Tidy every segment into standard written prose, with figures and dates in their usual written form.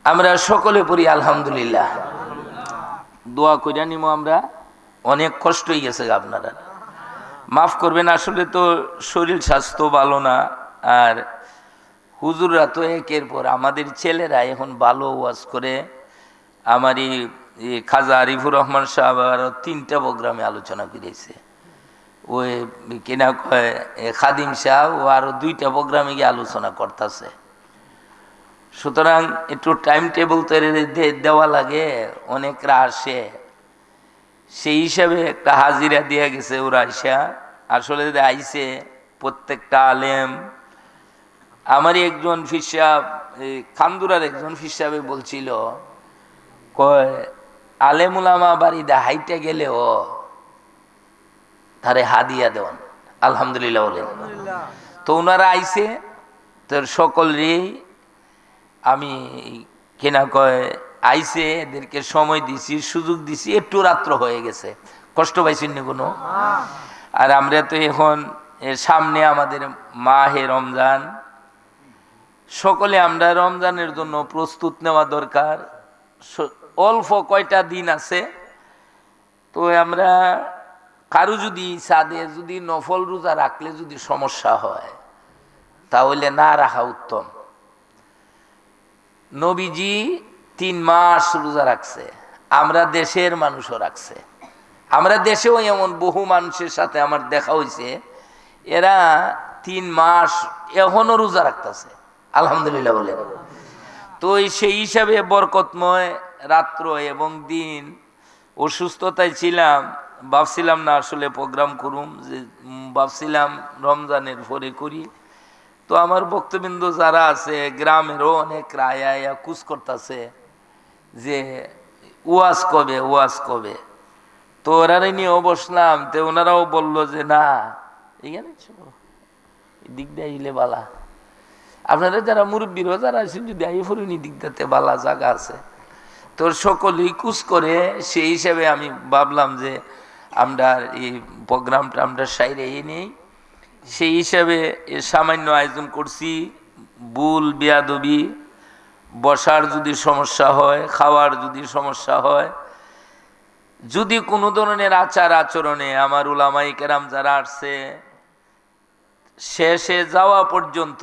আমরা সকলে পড়ি আলহামদুলিল্লাহ। দোয়া কইরা নিমো আমরা। অনেক কষ্ট হয়ে গেছে আপনারা, মাফ করবেন। আসলে তো শরীর স্বাস্থ্য ভালো না, আর হুজুররা তো একের পর আমাদের ছেলেরা এখন ভালো ওয়াজ করে। আমারই খাজা আরিফুর রহমান সাহেব আরও 3টা প্রোগ্রামে আলোচনা করেছে। ওই কিনা কয় খাদিম সাহেব ও আরও 2টা প্রোগ্রামে গিয়ে আলোচনা করতেছে। সুতরাং একটু টাইম টেবিল তৈরি দেওয়া লাগে, অনেকরা আসে, সেই হিসাবে একটা হাজিরা দিয়ে গেছে ওরা আইসা। আসলে আইসে প্রত্যেকটা আলেম। আমারই একজন ফির সাহেব, খান্দুরার একজন ফির সাহেব বলছিল, কয় আলেম উলামা বাড়িতে হাইটে গেলেও তারে হাদিয়া দেওয়ান। আলহামদুলিল্লাহ বলেন। তো ওনারা আইসে, তোর সকলেরই আমি কেনা কয় আইসে, এদেরকে সময় দিছি, সুযোগ দিছি। একটু রাত্র হয়ে গেছে, কষ্ট পাইছেন না কোনো? আর আমরা তো এখন সামনে আমাদের মাহে রমজান, সকলে আমরা রমজানের জন্য প্রস্তুত নেওয়া দরকার। অল্প কয়টা দিন আছে, তো আমরা কারো যদি সাদে যদি নফল রোজা রাখলে যদি সমস্যা হয়, তাহলে না রাখা উত্তম। নবীজি 3 মাস রোজা রাখছে, আমরা দেশের মানুষও রাখছে। আমরা দেশেও এমন বহু মানুষের সাথে আমার দেখা হয়েছে, এরা 3 মাস এখনো রোজা রাখতেছে। আলহামদুলিল্লাহ বলে। তো সেই হিসাবে বরকতময় রাত্র এবং দিন। অসুস্থতায় ছিলাম, ভাবছিলাম না আসলে প্রোগ্রাম করুম, যে ভাবছিলাম রমজানের পরে করি। তো আমার ভক্তবৃন্দ যারা আছে গ্রামেরও অনেক রায়া কুচ করতেছে যে ওয়াজ কবে, ওয়াজ কবে। তো ওরাই নিয়েও বসলাম, তো ওনারাও বললো যে না, এখানে দিক দিয়ে বালা, আপনারা যারা মুরব্বীরও যারা আছেন যদি আই ফরিনি দিকটাতে বালা জায়গা আছে। তোর সকলেই কুচ করে, সেই হিসাবে আমি ভাবলাম যে আমরা এই প্রোগ্রামটা আমরা সাইরে নেই। সেই হিসাবে সামান্য আয়োজন করছি। ভুল বেয়াদবি, বসার যদি সমস্যা হয়, খাওয়ার যদি সমস্যা হয়, যদি কোনো ধরনের আচার আচরণে আমার উলামায়ে কেরাম যারা আসছে শেষে যাওয়া পর্যন্ত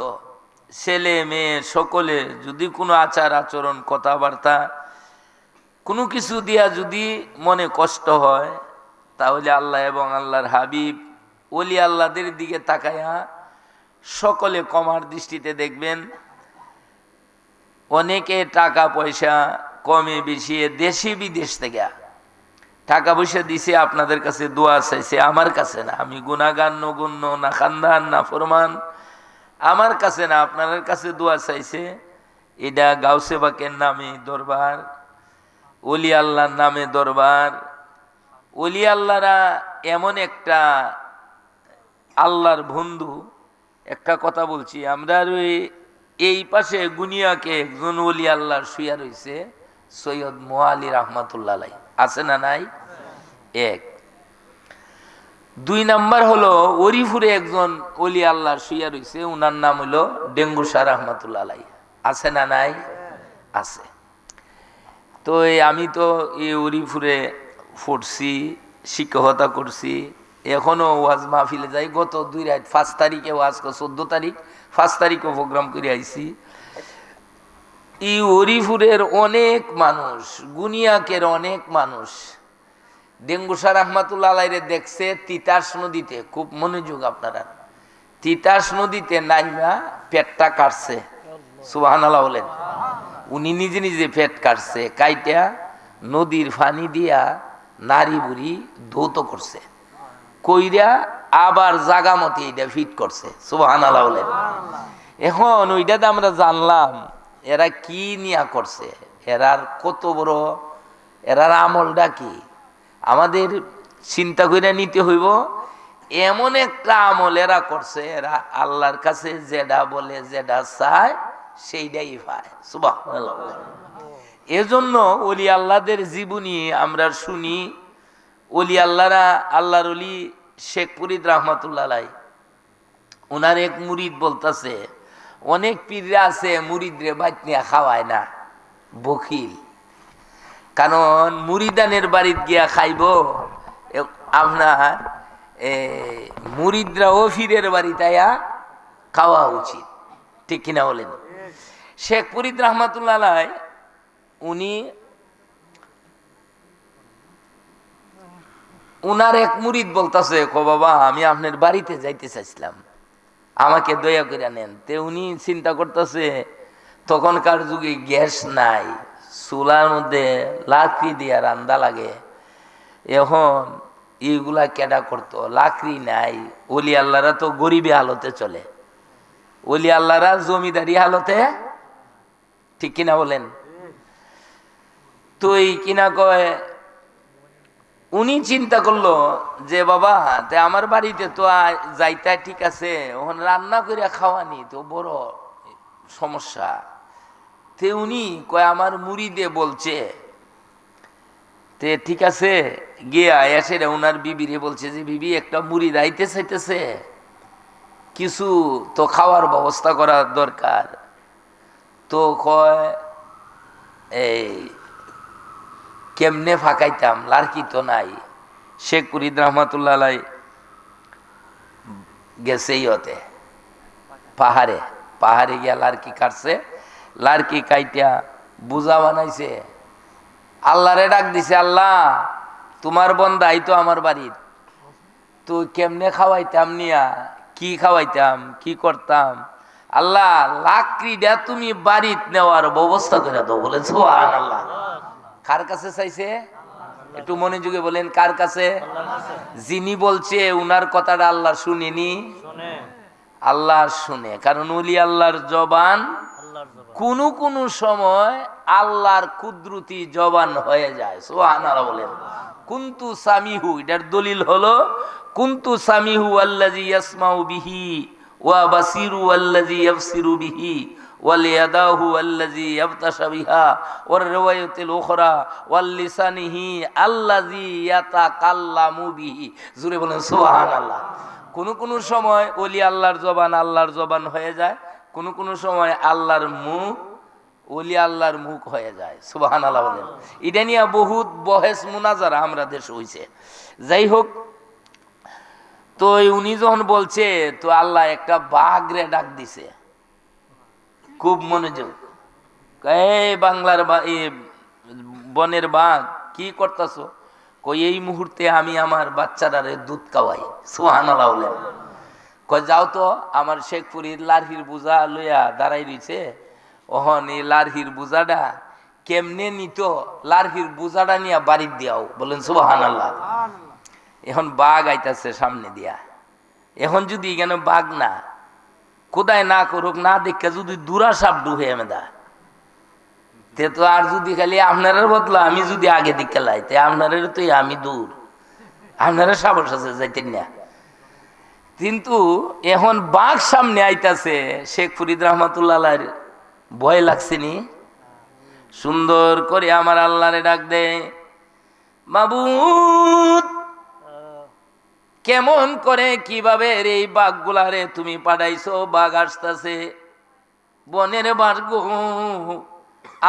ছেলে মেয়ে সকলে যদি কোনো আচার আচরণ কথাবার্তা কোনো কিছু দিয়া যদি মনে কষ্ট হয়, তাহলে আল্লাহ এবং আল্লাহর হাবিব ওলি আল্লাহদের দিকে তাকায়া সকলে কমার দৃষ্টিতে দেখবেন। অনেকে টাকা পয়সা কমে বেশি দেশি বিদেশ থেকে টাকা পয়সা দিছে, আপনাদের কাছে দোয়া চাইছে, আমার কাছে না। আমি গুনাহগার নগণ্য না, খানদান না ফরমান, আমার কাছে না, আপনাদের কাছে দোয়া চাইছে। এটা গাউসে বাকের নামে দরবার, ওলি আল্লাহর নামে দরবার। ওলি আল্লাহরা এমন একটা আল্লাহর বন্ধু। একটা কথা বলছি, আমরা এই পাশে গুনিয়াকে একজন ওলি আল্লাহর শুয়া রয়েছে, সৈয়দ মোয়ালি রহমাতুল্লাহ আলাই, আছে না নাই? 1 2 নাম্বার হলো ওরিপুরে একজন ওলি আল্লাহর শুয়া রয়েছে, উনার নাম হলো ডেঙ্গু শাহ রহমাতুল্লাহ আলাই, আছে না নাই? আছে। তো আমি তো এই ওরিপুরে পড়ছি, শিক্ষকতা করছি, এখনো ওয়াজ মাহফিলে যাই। গত 2 রাত 5 তারিখে ওয়াজ, 14 তারিখ 5 তারিখও প্রোগ্রাম করে আইছি। এই হরিপুরের অনেক মানুষ, গুনিয়াকের অনেক মানুষ ডেঙ্গু শাহ রহমাতুল্লাহ আলাইরে দেখছে তিতাস নদীতে। খুব মনোযোগ আপনারা, তিতাস নদীতে নাইমা পেটটা কাটছে। সুবহানাল্লাহ বলেন। উনি নিজে নিজে পেট কাটছে, কাইটা নদীর পানি দিয়া নারী বুড়ি ধৌত করছে, কইরা আবার জাগা মতে এটা ফিট করছে। সুবহানাল্লাহ বলেন। এখন ওইটাতে আমরা জানলাম এরা কি নিয়া করছে, এরার কত বড়, এরার আমলটা কি। আমাদের চিন্তা করে নিতে হইব, এমন একটা আমল এরা করছে, এরা আল্লাহর কাছে যেটা বলে যেটা চায় সেইটাই পায়। সুবহানাল্লাহ। এজন্য ওলি আল্লাহদের জীবনী আমরা শুনি। ওলি আল্লাহরা, আল্লাহর ওলি শেখ ফরিদ রহমাতুল্লাহ আলাই, ওনার এক মুরিদ বলতেছে, অনেক পীররা আছে মুরিদরে বাইত নিয়ে খাওয়ায় না, বকিল। কারণ মুরিদানের বাড়িতে গিয়া খাইব আপনার মুরিদরাও ফিরের বাড়িতে আয়া খাওয়া উচিত, ঠিক কিনা বলেন? শেখ ফরিদ রহমাতুল্লাহ আলাইহি উনি উনার এক মুরিদ বলতেছে, কো বাবা আমি আপনার বাড়িতে যাইতে চাইছিলাম, আমাকে দয়া করে নেন। তে উনি চিন্তা করতেছে তখনকার যুগে গ্যাস নাই, চুলার মধ্যে লাকড়ি দিয়া রান্দা লাগে, এখন এইগুলা কেডা করতো, লাকড়ি নাই। ওলি আল্লাহরা তো গরিবী হালতে চলে, ওলি আল্লাহরা জমিদারি হালতে, ঠিক কিনা বলেন? তো এই কিনা কয়, উনি চিন্তা করলো যে বাবা তে আমার বাড়িতে তো যাইতা ঠিক আছে, ওখানে রান্না করে খাওয়ানি তো বড় সমস্যা। তে উনি কয় আমার মুড়িদে বলছে, তে ঠিক আছে গিয়া এসে ওনার বিবিরে বলছে যে বিবি একটা মুড়ি রাইতে চাইতেছে, কিছু তো খাওয়ার ব্যবস্থা করা দরকার। তো কয় এই কেমনে ফাঁকাইতাম, লাড়কি তো নাই। শেখ ফরিদ রহমাতুল্লাহ আলাইহি গেছে ইয়তে পাহাড়ে, পাহাড়ে গিয়া লাড়কি কাটছে, লাড়কি কাইটা বুঝা বানাইছে, আল্লাহরে ডাক দিছে, আল্লাহ তোমার বন্দাই তো আমার বাড়ির, তো কেমনে খাওয়াইতাম নিয়া, কি খাওয়াইতাম, কি করতাম, আল্লাহ লাকড়িটা তুমি বাড়িত নেওয়ার ব্যবস্থা করে দাও। বলেন সুবহানাল্লাহ। কার কাছে চাইছে? একটু মনোযোগে বলেন, কার কাছে? যিনি বলছে উনার কথাটা আল্লাহ শুনেনি, আল্লাহ শুনে। কারণ ওলি আল্লাহর জবান কোন কোন সময় আল্লাহর কুদরতি জবান হয়ে যায়। সুবহানাল্লাহ বলেন। কুনতু সামিহু, এটার দলিল হলো কুনতু সামিহু আল্লাযী ইয়াসমাউ বিহি ওয়া বাসিরু আল্লাযী ইয়াবসিরু বিহি ওয়াল ইয়াদাহু আল্লাযী ইয়াবতাশা বিহা ওয়ার রিওয়ায়াতিল উখরা ওয়াল লিসানিহি আল্লাযী ইয়াতাকাল্লামু বিহি। জোরে বলেন সুবহানাল্লাহ। কোন কোন সময় ওলি আল্লাহর জবান আল্লাহর জবান হয়ে যায়, কোন কোন সময় আল্লাহর মুখ ওলি আল্লাহর মুখ হয়ে যায়। সুবহানাল্লাহ বলেন। এটা নিয়ে বহুত বহেস মুনাজারা আমরা দেশ হইছে। যাই হোক, তো উনি যখন বলছে, তো আল্লাহ একটা বাঘরে ডাক দিছে, খুব মনোযোগ, এই বাংলার বনের বাঘ কি করতেছো? কই এই মুহূর্তে আমি আমার বাচ্চাটারে দুধ খাওয়াই। সুবহানাল্লাহ বলেন। কই যাও তো, আমার শেখ ফরিদ লারহির বোঝা লইয়া দাঁড়াই রইছে, ওহন এই লারহির বোঝাটা কেমনে নিত, লারহির বোঝাটা নিয়ে বাড়ির দিয়াও। বলেন সুবহানাল্লাহ। এখন বাঘ আইতাছে সামনে দিয়া, এখন যদি এখানে বাঘ না কোদায় না করুক না দেখে যদি দূরা সাপ ডুবে মেদা, তে তো আর যদি খালি আপনার বদলা আমি যদি আগে দিকে লাই, তে আপনার তো আমি দূর, আপনারা সাহস আছে যাইতেন না। কিন্তু এখন বাঘ সামনে আইতাছে, শেখ ফরিদ রহমাতুল্লাহ আলাইহির ভয় লাগছে নি? সুন্দর করে আমার আল্লাহরে ডাক দে, মাবুদ কেমন করে কিভাবে এই বাঘগুলারে তুমি পাঠাইছো? বাঘ আসতেছে, বনের বাঘ গো,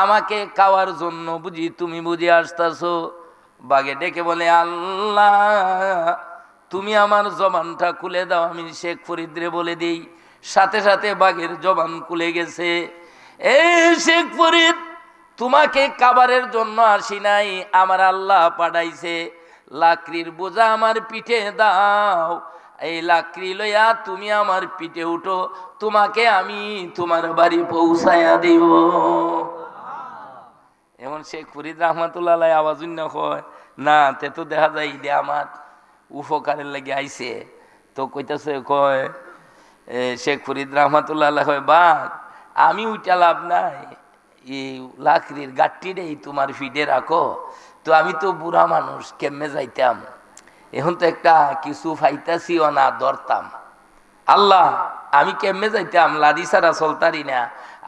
আমাকে খাওয়ার জন্য বুঝি তুমি বুঝি আসতেছো? বাঘে ডেকে বলে, আল্লাহ তুমি আমার জবানটা খুলে দাও, আমি শেখ ফরিদরে বলে দিই। সাথে সাথে বাঘের জবান খুলে গেছে। এই শেখ ফরিদ, তোমাকে খাবারের জন্য আসি নাই, আমার আল্লাহ পাঠাইছে, লাকড়ির বোঝা আমার পিঠে দাও, এই লাকড়ি লইয়া তুমি আমার পিঠে উঠো, তোমাকে আমি তোমার বাড়ি পৌঁছাইয়া দিব। এমন শেখ ফরিদ রহমাতুল্লাহ আলাইহি আওয়াজ কয় না, তে তো দেখা যায় ইদে আমার উপকারের লাগে আইছে। তো কইতাছে, কয় শেখ ফরিদ রহমাতুল্লাহ আলাইহি কয়, বাঘ আমি উইটা লাভ নাই, এই লাকড়ির গাঠটিটাই তোমার ফিডে রাখো। তো আমি তো বুড়া মানুষ, কেমনে যাইতাম, এখন তো একটা কিছু ফাইতাছিও না, ধরতাম, আল্লাহ আমি কেমনে যাইতাম, লাড়ি ছাড়া চলতারি না,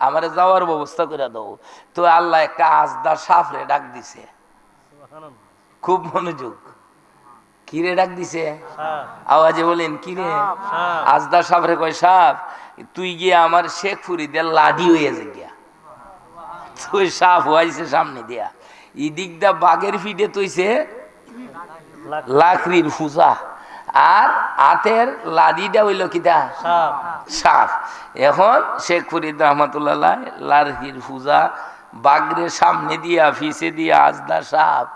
আমার যাওয়ার ব্যবস্থা করে দাও। তো আল্লাহ একটা আজদা সাপরে ডাক দিছে, খুব মনোযোগ, কিরে ডাক দিছে, আওয়াজে বলেন কিরে? আজদা সাপরে কয়, সাপ তুই গিয়ে আমার শেখ ফরিদের লাডি হয়ে যে গিয়া, তো সাপ হয়েছে সামনে দিয়া, এই দিকটা বাঘের ফিটে তৈছে লাকড়ির ফুজা, আর হাতের লাদিটা হইল কিটা সাপ। এখন শেখ ফরিদ রহমতুল্লাহ লাকড়ির ফুজা বাঘরে সামনে দিয়া ফিসে দিয়া আজদা সাপ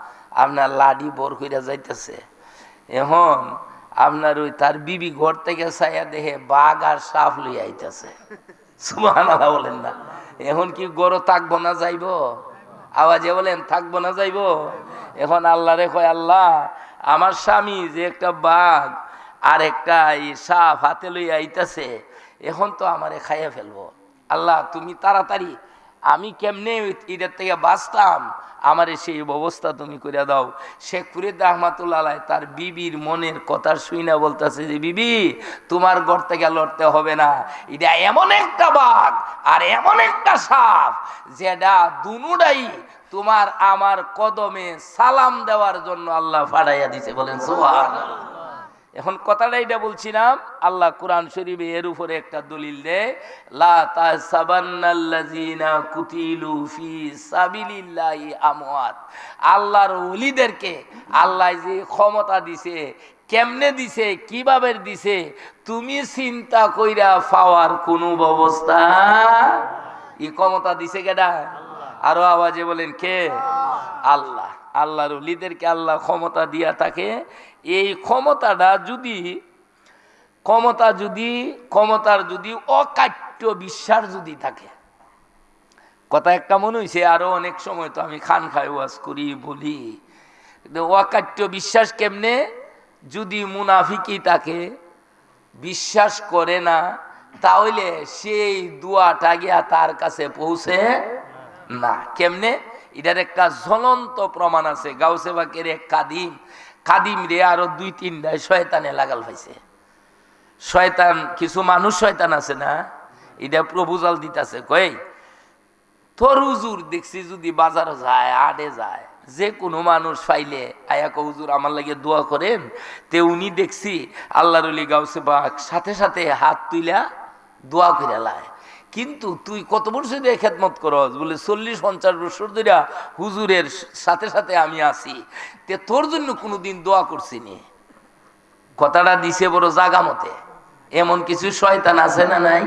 আপনার লাডি বর কইরা যাইতেছে। এখন আপনার ওই তার বিবি ঘর থেকে চাইয়া দেখে বাঘ আর সাপ লইয়া আইতেছে। সুবহানাল্লাহ বলেন না। এখন কি গরো থাকবো না যাইব? আওয়াজে বলেন থাকবো না যাইব? এখন আল্লাহ রে কয়, আল্লাহ আমার স্বামী যে একটা বাঘ আর একটা এই সাপ হাতে লইয়া আইতাছে, এখন তো আমারে খাইয়া ফেলবো। আল্লাহ তুমি তাড়াতাড়ি, আমি কেমনে এদের থেকে বাঁচতাম, আমার সেই ব্যবস্থা তুমি করে দাও। শেখ ফরিদ রহমাতুল্লাহ তার বিবির মনের কথা শুইনা বলতেছে যে বিবি তোমার ঘর থেকে লড়তে হবে না, এটা এমন একটা বাঘ আর এমন একটা সাপ যেটা দুনুটাই তোমার আমার কদমে সালাম দেওয়ার জন্য আল্লাহ ফাড়াইয়া দিছে। বলেন সুবহানাল্লাহ। এখন কথাটা এটা বলছিলাম, আল্লাহ কোরআন শরীফে এর উপরে একটা দলিল দেয়, লা তাসাবান্নাল্লাযিনা কুতিলু ফি সাবিলিল্লাহি আমওয়াত। আল্লাহর ওলিদেরকে আল্লাহ যে ক্ষমতা দিছে, কেমনে দিছে, কিভাবে দিছে, তুমি চিন্তা কইরা পাওয়ার কোনো ব্যবস্থা, এই ক্ষমতা দিছে কেডা? আরো আওয়াজে বলেন কে? আল্লাহ। আল্লাহর ওলিদেরকে আল্লাহ ক্ষমতা দিয়া থাকে। এই ক্ষমতার যদি অকাট্য বিশ্বাস যদি থাকে, কথা একটা মনে হয়েছে, আরো অনেক সময় তো আমি খান খাই ওয়াজ করি বলি, অকাট্য বিশ্বাস কেমনে? যদি মুনাফিকি তাকে বিশ্বাস করে না, তাহলে সেই দোয়াটা গিয়া তার কাছে পৌঁছে না। কেমনে? এটার একটা জ্বলন্ত প্রমাণ আছে। গাউসে বাকের এক কাদিম রে আরো 2-3টায় শয়তানে লাগাল পাইছে। শয়তান, কিছু মানুষ শয়তান আছে না, এটা প্রপোজাল দিতেছে, কই তোর হুজুর দেখছি যদি বাজার যায়, আডে যায়, যে কোনো মানুষ পাইলে আয়াক হুজুর আমার লাগে দোয়া করেন, তে উনি দেখছি আল্লাহর ওলি গাউসে বাক সাথে সাথে হাত তুইলা দোয়া করে লায়। কিন্তু তুই কত বছর ধরে খেদমত করস? বলে 40-50 বছর ধরে হুজুরের সাথে সাথে আমি আছি, তে তোর জন্য কোনোদিন দোয়া করছি নি। কথাটা দিছে বড় জাগা মতে। এমন কিছু শয়তান আছে না নাই?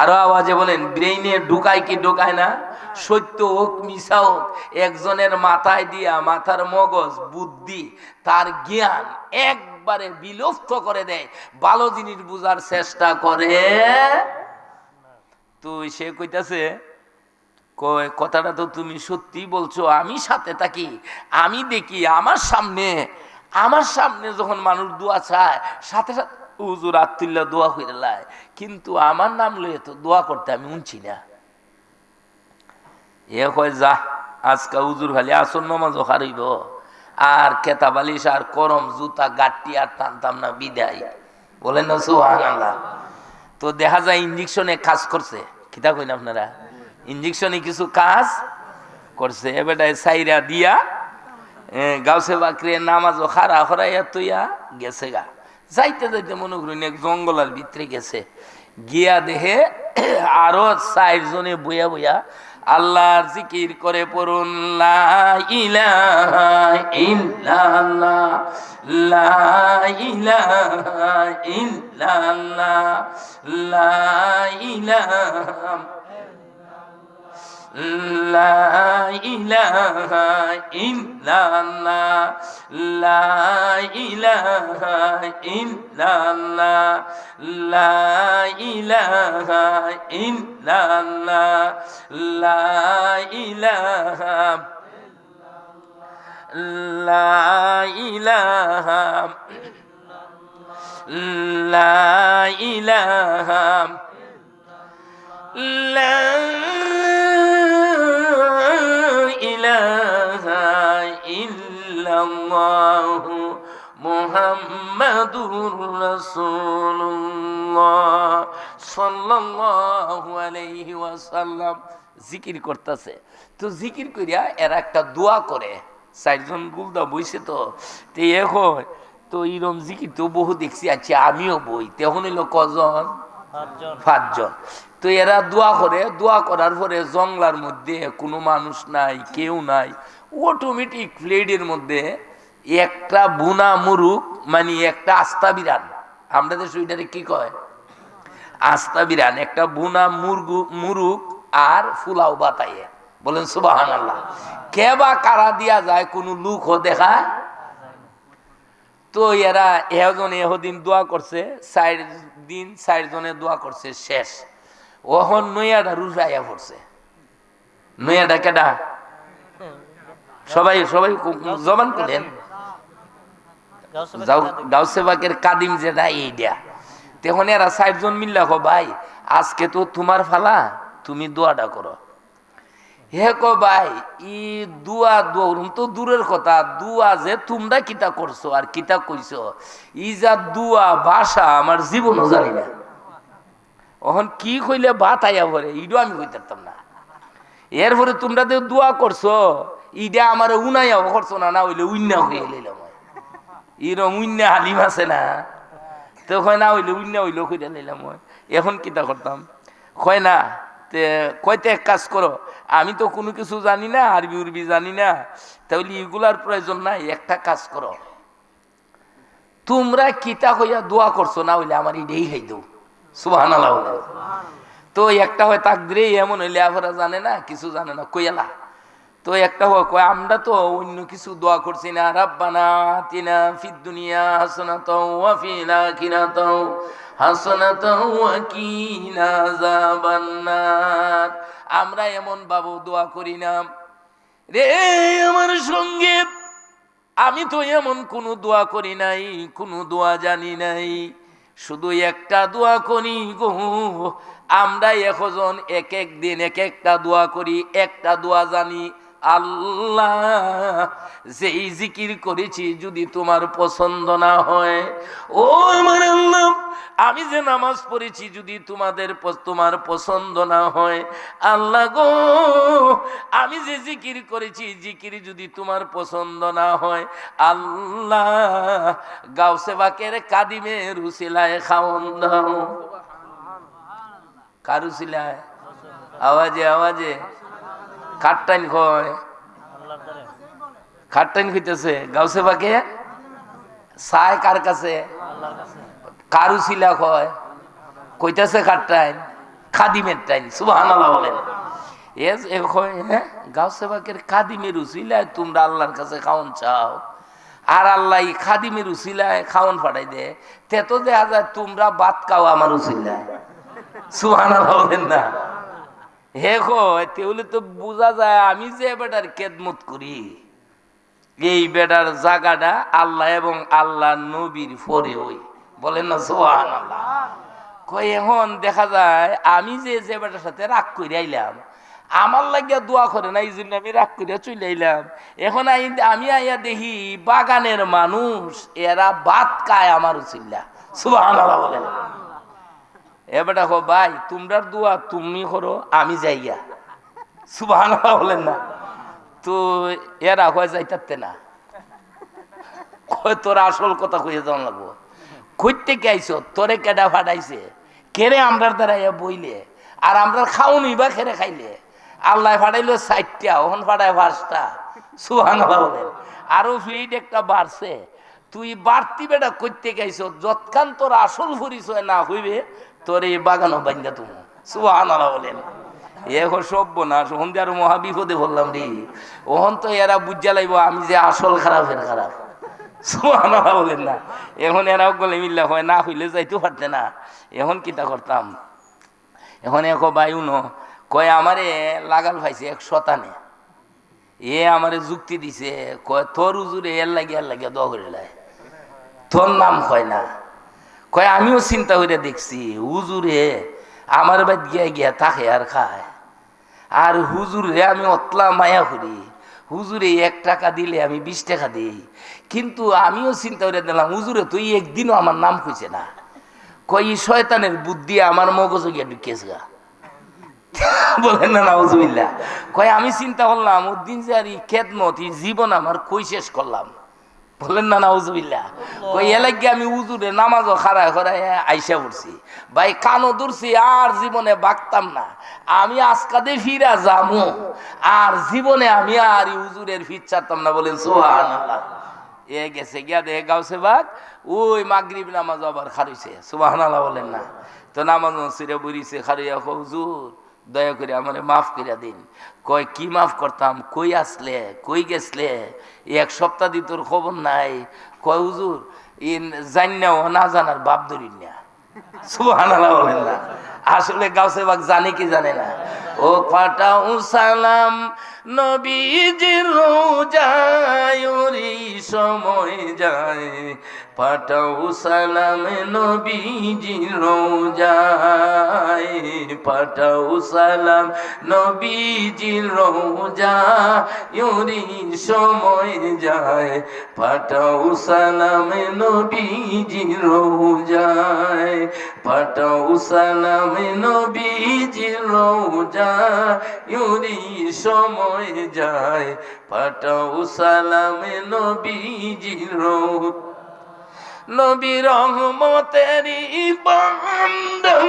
আরো আওয়াজে বলেন, ব্রেইনে ঢুকায় কি ঢুকায় না? সত্য হোক মিছা হোক, একজনের মাথায় দিয়া মাথার মগজ বুদ্ধি তার জ্ঞান একবারে বিলুপ্ত করে দেয়, ভালো জিনিস বুঝার চেষ্টা করে। তো সে কইতাছে, কথাটা তো তুমি সত্যি বলছো, আমি সাথে থাকি, আমি দেখি আমার সামনে যখন মানুষ দোয়া চায়, সাথে সাথে হুজুর আত্মুল্লাহ দোয়া করে লাই, কিন্তু আমার নাম লইয়ে তো দোয়া করতে আমি উনছি না। এ কয় যা, আজকা হুজুর খালি আসন নামাজও হারিব, আর কেতা বালিশ আর করম জুতা গাট্টি আর টানতাম না, বিদায়। বলেন না সুবহানাল্লাহ। তো দেখা যায় ইঞ্জেকশনে কাজ করছে, কিতা কইন আপনারা, ইঞ্জেকশনে কিছু কাজ করছে। এবারে সাইরা দিয়া গাউসে বাকরে নামাজও খারা হরাইয়া তুইয়া গেছে গা। যাইতে যাইতে মনে করেন এক জঙ্গলের ভিতরে গেছে, গিয়া দেখে আরো 4 জনে বইয়া বইয়া আল্লাহর জিকির করে পড়ুন, লা ইলাহা ইল্লাল্লাহ, লা ইলাহা ইল্লাল্লাহ, লা ইলাহা লা ইলাহা ইল্লাল্লাহ, লা ইলাহা ইল্লাল্লাহ, লা ইলাহা ইল্লাল্লাহ, লা ইলাহা লা ইলাহা লা ইলাহা লা ইলাহা ইল্লাল্লাহু মুহাম্মাদুর রাসূলুল্লাহ সাল্লাল্লাহু আলাইহি ওয়াসাল্লাম জিকির করতেছে। তো জিকির করিয়া এরা একটা দোয়া করে, 4 জন গুলদা বইছে। তো এখন তো এরম জিকির তো বহু দেখছি, আচ্ছা আমিও বই, তখন হইল কজন? 5 জন। তো এরা দোয়া করে, দোয়া করার পরে জঙ্গলার মধ্যে কোনো মানুষ নাই, কেউ নাই, অটোমেটিক প্লেটের মধ্যে একটা বুনা মুরুক, মানে একটা আস্তা বিরান, আমরা দেশে ওইটারে কি কয়, আস্তা বিরান, একটা বুনা মুরুক আর ফুলাও বাতাইয়ে, বলেন সুবহানাল্লাহ। কে বা কারা দিয়া যায় কোনো লুকও দেখা। তো এরা এহদিন দোয়া করছে, 4 দিন 4 জনে দোয়া করছে, শেষ। ওহন নইয়াটা রুফাইয়া পড়ছে। নইয়াটা কেডা? সবাই সবাই জবান করেন। গাউসে বাকের কাদিম যেটা এইটা। তখন এরা 4 জন মিল্লা কো ভাই আজকে তো তোমার ফালা, তুমি দোয়াটা করো। হে কো ভাই ই দুয়া দৌড়ুম তো দূরের কথা, দুয়া যে তোমরা কিতা করছো আর কিতা কইছো, ই যা দুয়া ভাষা আমার জীবনও জানি না। ওহন কি কইলে ভাত আইয়া পরে ইডো আমি কইতাম না। এরপরে তোমরা যে দোয়া করছো ইডা আমার উনাইয়াও করছো না, না হইলে উন্না হয়ে লইলাম। এরম উন্না হালিম আছে না, তো হয় না হইলে উন্না হইলেও কইরা লইলাম। এখন কিতা করতাম, কয় না তে কয়তে এক কাজ করো, আমি তো কোনো কিছু জানি না, আরবি উরবি জানি না, তাহলে এগুলার প্রয়োজন নাই, একটা কাজ করো, তোমরা কিতা হইয়া দোয়া করছো না হইলে আমার ইডেই খাই দেও। সুবহানাল্লাহ। তো একটা হয় তাকদিরে এমন হইলে আপনারা জানে না, কিছু জানে না, কইয়ালা। তো একটা হয় কয় আমরা তো অন্য কিছু দোয়া করছি না, রাব্বানা আতিনা ফিদ দুনিয়া হাসানাতাও ওয়া ফিল আখিরাতাও হাসানাতাও ওয়া কিনা আযাবান্নার। আমরা এমন বাবু দোয়া করি না রে আমার সঙ্গে, আমি তো এমন কোনো দোয়া করি নাই, কোনো দোয়া জানি নাই, শুধু একটা দোয়া করি গো। আমরা এখন এক এক দিন এক একটা দোয়া করি, একটা দোয়া জানি, আল্লাহ যেই জিকির করেছি যদি তোমার পছন্দ না হয়, ও আমার আল্লাহ আমি যে নামাজ পড়েছি যদি তোমার পছন্দ না হয়, আল্লাহ গো আমি যে জিকির করেছি জিকির যদি তোমার পছন্দ না হয়, আল্লাহ গাউসে বাকের কাদিমের উসিলায় খাওন দাও। কার উসিলায়? আওয়াজে আওয়াজে খাটটাইন কয়, খাটটাইন কইতেছে গাউসে বাকে চায় কার কাছে? কার উসিলা কয়? কইতেছে খাটটাইন খাদিমের টাইন। সুবহানাল্লাহ বলেন। গাউসে বাকের খাদিমের উসিলায় তোমরা আল্লাহর কাছে খাওন চাও, আর আল্লাহ খাদিমের উসিলায় খাওন ফাটাই দে, তে তো দেখা যায় তোমরা বাদ খাও আমার উসিলায়। সুবহানাল্লাহ বলেন না। হে কইলে তো বোঝা যায় আমি যে বেটার খেদমত করি, এই বেটার জায়গাটা আল্লাহ এবং আল্লাহ নবীর পরে ওই, বলেন না সুবহানাল্লাহ। কই এখন দেখা যায় আমি যে বেটার সাথে রাগ করে আইলাম, আমার লাগিয়া দোয়া করে না, এই জন্য আমি রাগ করে চলে আইলাম। এখন আমি আইয়া দেখি বাগানের মানুষ এরা ভাত খায় আমার উচিল্লা। সুবহানাল্লাহ বলেন। এবারটা হো ভাই তোমরা দোয়া তুমি করো আমি যাইয়া। সুবহানাল্লাহ বলেন না। তো এরা হয়ে যাইতে না, তোর আসল কথা কইয়ে যাওয়া লাগবো। কইতে কে আইস, তোরে কেডা ফাটাইছে, কেড়ে আমরার দ্বারা বইলে, আর আমরা খাওনি বা খেরে খাইলে। আল্লাহ ফাটাইলো 4টা, ওখান ফাটায় 5টা। সুবহানাল্লাহ বলেন। আরো ফ্লিট একটা বাড়ছে, তুই বাড়তি বেটা কইতে গাইছ, যৎকান তোর আসল পরিচয় না হইবে তোর এই বাগানও বাঙ্গা তুমি। সুবহানাল্লাহ বলেন। এখন সভ্য না, ওখান দিয়ে আরো মহাবিপদে বললাম রে। ওখান তো এরা বুঝা লাইব আমি যে আসল খারাপের খারাপ। সুবহানাল্লাহ বলেন না। এখন এরাও গলে মিল্লা হয় না হইলে যাইতে পারতে না। এখন কিতা করতাম, এখন এখন বায়ু ন কয় আমারে লাগাল পাইছে 1 শতানে, আমারে যুক্তি দিছে, কয় তোর হুজুরে এর লাগিয়া দোয়া করে লাই, তোর নাম কয় না। কয় আমিও চিন্তা করে দেখছি হুজুরে আমার বাদ গিয়া থাকে আর খায়, আর হুজুরে আমি অতলা মায়া করি, হুজুরে 1 টাকা দিলে আমি 20 টাকা দিই, কিন্তু আমিও চিন্তা করে দিলাম হুজুরে তুই একদিনও আমার নাম কইছে না। কয় শয়তানের বুদ্ধি আমার মগজে গিয়া ঢুকেছে গা। বলেন না নাউজুবিল্লাহ। কয় আমি চিন্তা করলাম ওর দিন যে আর খেদমত জীবন আমার কই শেষ করলাম, বলেন না নাউজুবিল্লাহ। কই এলাকি আমি উজুরে নামাজও খাড়ায় খাড়ায় আইসা পড়ছি ভাই, কানও দূরছি আর জীবনে বাগতাম না, আমি আজকাদে ফিরা যামু, আর জীবনে আমি আর উজুরের ফিট ছাড়তাম না। বলেন সুবহানাল্লাহ। এ গেছে গিয়া দেখে গাউসে বাগ ওই মাগরিব নামাজ আবার খারইছে। সুবহানাল্লাহ বলেন না। তো নামাজ মসজিদে বুড়িছে, খারইয়া হুজুর দয়া করে আমারে মাফ কইরা দিন। কয় কি মাফ করতাম, কই আসলে, কই গেছলে, এক সপ্তাহ দি তোর খবর নাই। কয় হুজুর জান্নাও না জানার বাপ ধরিন না। সুবহানাল্লাহ বলেন না। আসলে গাউসে বাগ জানে কি জানে না। ও পাঠাও সালাম নবীজির রোজায়, ওরি সময় যায়, পাঠাও সালাম নবীজির রোজায়, পাঠাও সালাম নবীজির রোজায়, ওরি সময় যায়, পাঠাও সালাম নবীজির রোজায়, পাঠাও সালাম নবীজির রোজায়, ওরি সময় যায়, পাঠাও সালাম নবীজির রোজায়। নবী রহমতেরই বান্দার,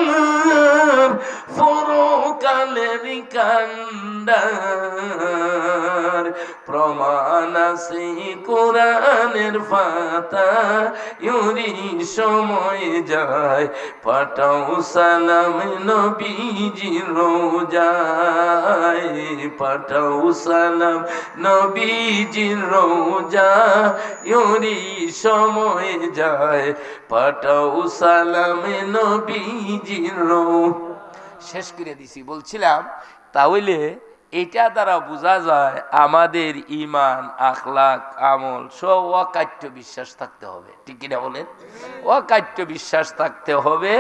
ফুরকানের কান্ডার, প্রমাণ আছে কোরআনের পাতা, ইউরি সময় যায়, পাঠাও সালাম নবীজির রোজায়, পাঠাও সালাম নবীজির রোজায়, ইউরি সময় যায়, পাঠাও সালাম নবীজির রোজায়। শেষ করে দিছি। বলছিলাম তাহলে এটা দ্বারা বোঝা যায় আমাদের ইমান, আখলাক, আমল সব অকাট্য বিশ্বাস থাকতে হবে। ঠিক কিনা বলেন? অকাট্য বিশ্বাস থাকতে হবে।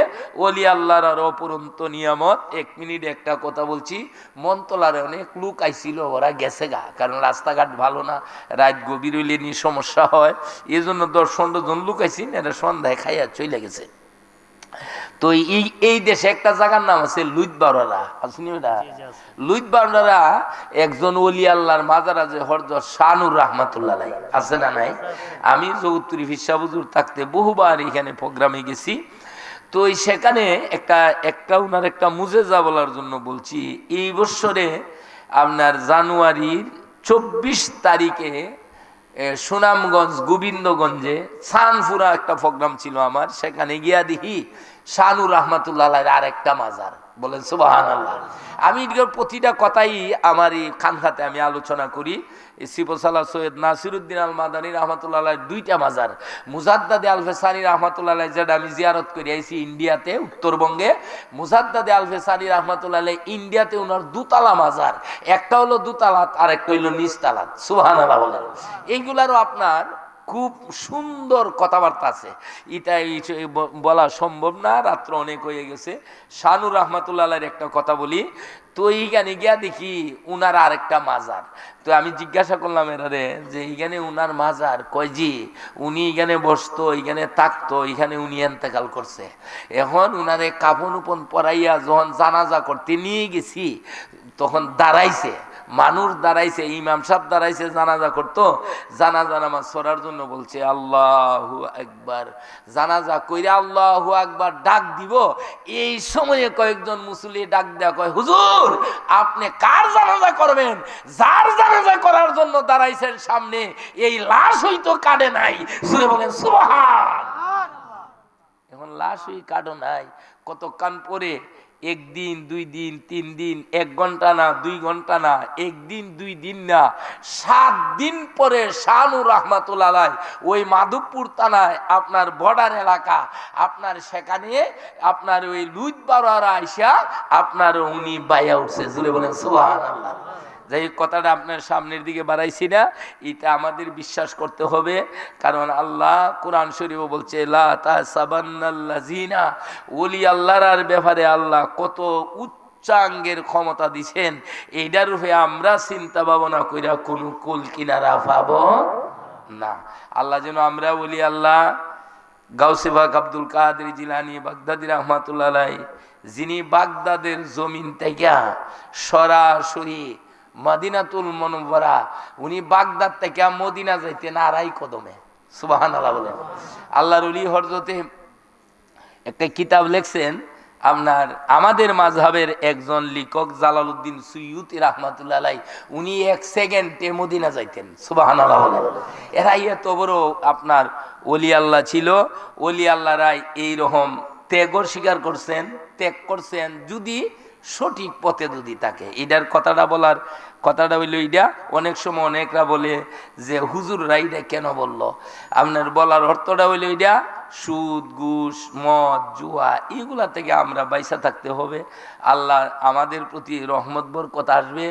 ওলি আল্লাহর আর অপরন্ত নিয়ামত। 1 মিনিট একটা কথা বলছি, মন্তলারে অনেক লোক আইছিল, ওরা গেছে গা, কারণ রাস্তাঘাট ভালো না, রাত গভীর হইলে নি সমস্যা হয়, এই জন্য 10-15 জন লোক আইছি, এরা সন্ধ্যায় খাইয়া চলে গেছে। তো এই দেশে একটা জায়গার নাম আছে লুইতবাড়রা, আসেনি ওটা? লুইতবাড়রা একজন ওলি আল্লাহর মাজার আছে, হযরত শানুর রাহমাতুল্লাহ আলাইহি, আছে না নাই? আমি চৌধুরী ফিরসা হুজুর থাকতে বহুবার এখানে প্রোগ্রামে গেছি। তো সেখানে একটা উনার একটা মুজেজা বলার জন্য বলছি। এই বছরে আপনার জানুয়ারির 24 তারিখে সুনামগঞ্জ গোবিন্দগঞ্জে সানপুরা একটা প্রোগ্রাম ছিল আমার, সেখানে গিয়া দেখি শানুর রহমাতুল্লাহ আর একটা মাজার। বলেন সুবহানাল্লাহ। আমি প্রতিটা কথাই আমার এই খানখাতে আমি আলোচনা করি। সিফসালা সৈয়দ নাসিরউদ্দিন আল মাদানী রহমাতুল্লাহ 2টা মাজার, মুজাদ্দাদে আলফেসানি রহমাতুল্লাহ যেটা আমি জিয়ারত করে আইছি ইন্ডিয়াতে, উত্তরবঙ্গে। মুজাদ্দাদে আলফেসানি রহমাতুল্লাহ ইন্ডিয়াতে ওনার 2তলা মাজার, একটা হলো 2তলা আর একটা হইলো নিচতলা। সুবহানাল্লাহ বলেন। এইগুলারও আপনার খুব সুন্দর কথাবার্তা আছে, এটা বলা সম্ভব না, রাত্র অনেক হয়ে গেছে। শানুর রহমাতুল্লাহ একটা কথা বলি। তো এইখানে গিয়া দেখি উনার আরেকটা মাজার। তো আমি জিজ্ঞাসা করলাম এরারে যে এইখানে উনার মাজার, কয় জি, উনি এখানে বসতো, এইখানে থাকতো, এখানে উনি এন্তেকাল করছে। এখন উনারে কাফন উপন পরাইয়া যখন জানাজা করতে নিয়ে গেছি, তখন দাঁড়াইছে মানুষ, দাঁড়াইছে ইমাম সাহেব, দাঁড়াইছে জানাজা করতো, জানাজা নামাজ পড়ার জন্য বলছে আল্লাহু আকবার। জানাজা কইরা আল্লাহু আকবার ডাক দিব, এই সময়ে কয়েকজন মুসল্লি ডাক দেয়া কয়, হুজুর আপনি কার জানাজা করবেন? যার জানাজা করার জন্য দাঁড়াইছেন সামনে, এই লাশ হইতো কাটে নাই। সুরে বলেন সুবহান। এখন লাশ হই কাটো নাই, কতক্ষণ পরে, 1 দিন 2 দিন 3 দিন, 1 ঘন্টা না 2 ঘন্টা না, 1 দিন 2 দিন না, 7 দিন পরে শানুর রহমাতুল্লাহ আলাইহি ওই মাধবপুর থানায় আপনার বর্ডার এলাকা, আপনার সেখানে আপনার ওই লুইতবাড়রা আইসা আপনার উনি বাইয়া উঠছে। জুড়ে বলেন সুবহানাল্লাহ। যাই কথাটা আপনার সামনের দিকে বাড়াইছি না, এটা আমাদের বিশ্বাস করতে হবে। কারণ আল্লাহ কোরআন শরীফে বলছে লা তাহসাবান্নাল্লাযিনা, ওলি আল্লাহর ব্যাপারে আল্লাহ কত উচ্চাঙ্গের ক্ষমতা দিছেন, এইটার রূপে আমরা চিন্তা ভাবনা কইরা কোন কুল কিনারা পাবো না। আল্লাহ যেন আমরা ওলি আল্লাহ গাউসে পাক আব্দুল কাদের জিলানী বাগদাদী রহমাতুল্লাহ আলাইহি, যিনি বাগদাদের জমিন থেকে সরাসরি মদিনাতুল মুনাওয়ারা, উনি বাগদাদ থেকে মদিনা যাইতেন 2.5 কদমে। সুবহানাল্লাহ বলেন। আল্লাহর ওলি হযরতে একটা কিতাব লিখছেন আপনার, আমাদের মাযহাবের একজন লেখক জালালউদ্দিন সুয়ুতি রাহমাতুল্লাহ আলাইহি, উনি 1 সেকেন্ডে মদিনা যাইতেন। সুবহানাল্লাহ বলেন। এরা এত বড় আপনার ওলি আল্লাহ ছিল। ওলি আল্লাহরা এইরকম ত্যাগর স্বীকার করছেন, ত্যাগ করছেন যদি সঠিক পথে যদি থাকে। এটার কথাটা হইল এইটা। অনেক সময় অনেকরা বলে যে হুজুররা এইটা কেন বলল, আপনার বলার অর্থটা হইল এইটা, সুদ ঘুষ মদ জুয়া এগুলা থেকে আমরা বাইসা থাকতে হবে। আল্লাহ আমাদের প্রতি রহমত বরকত আসবে।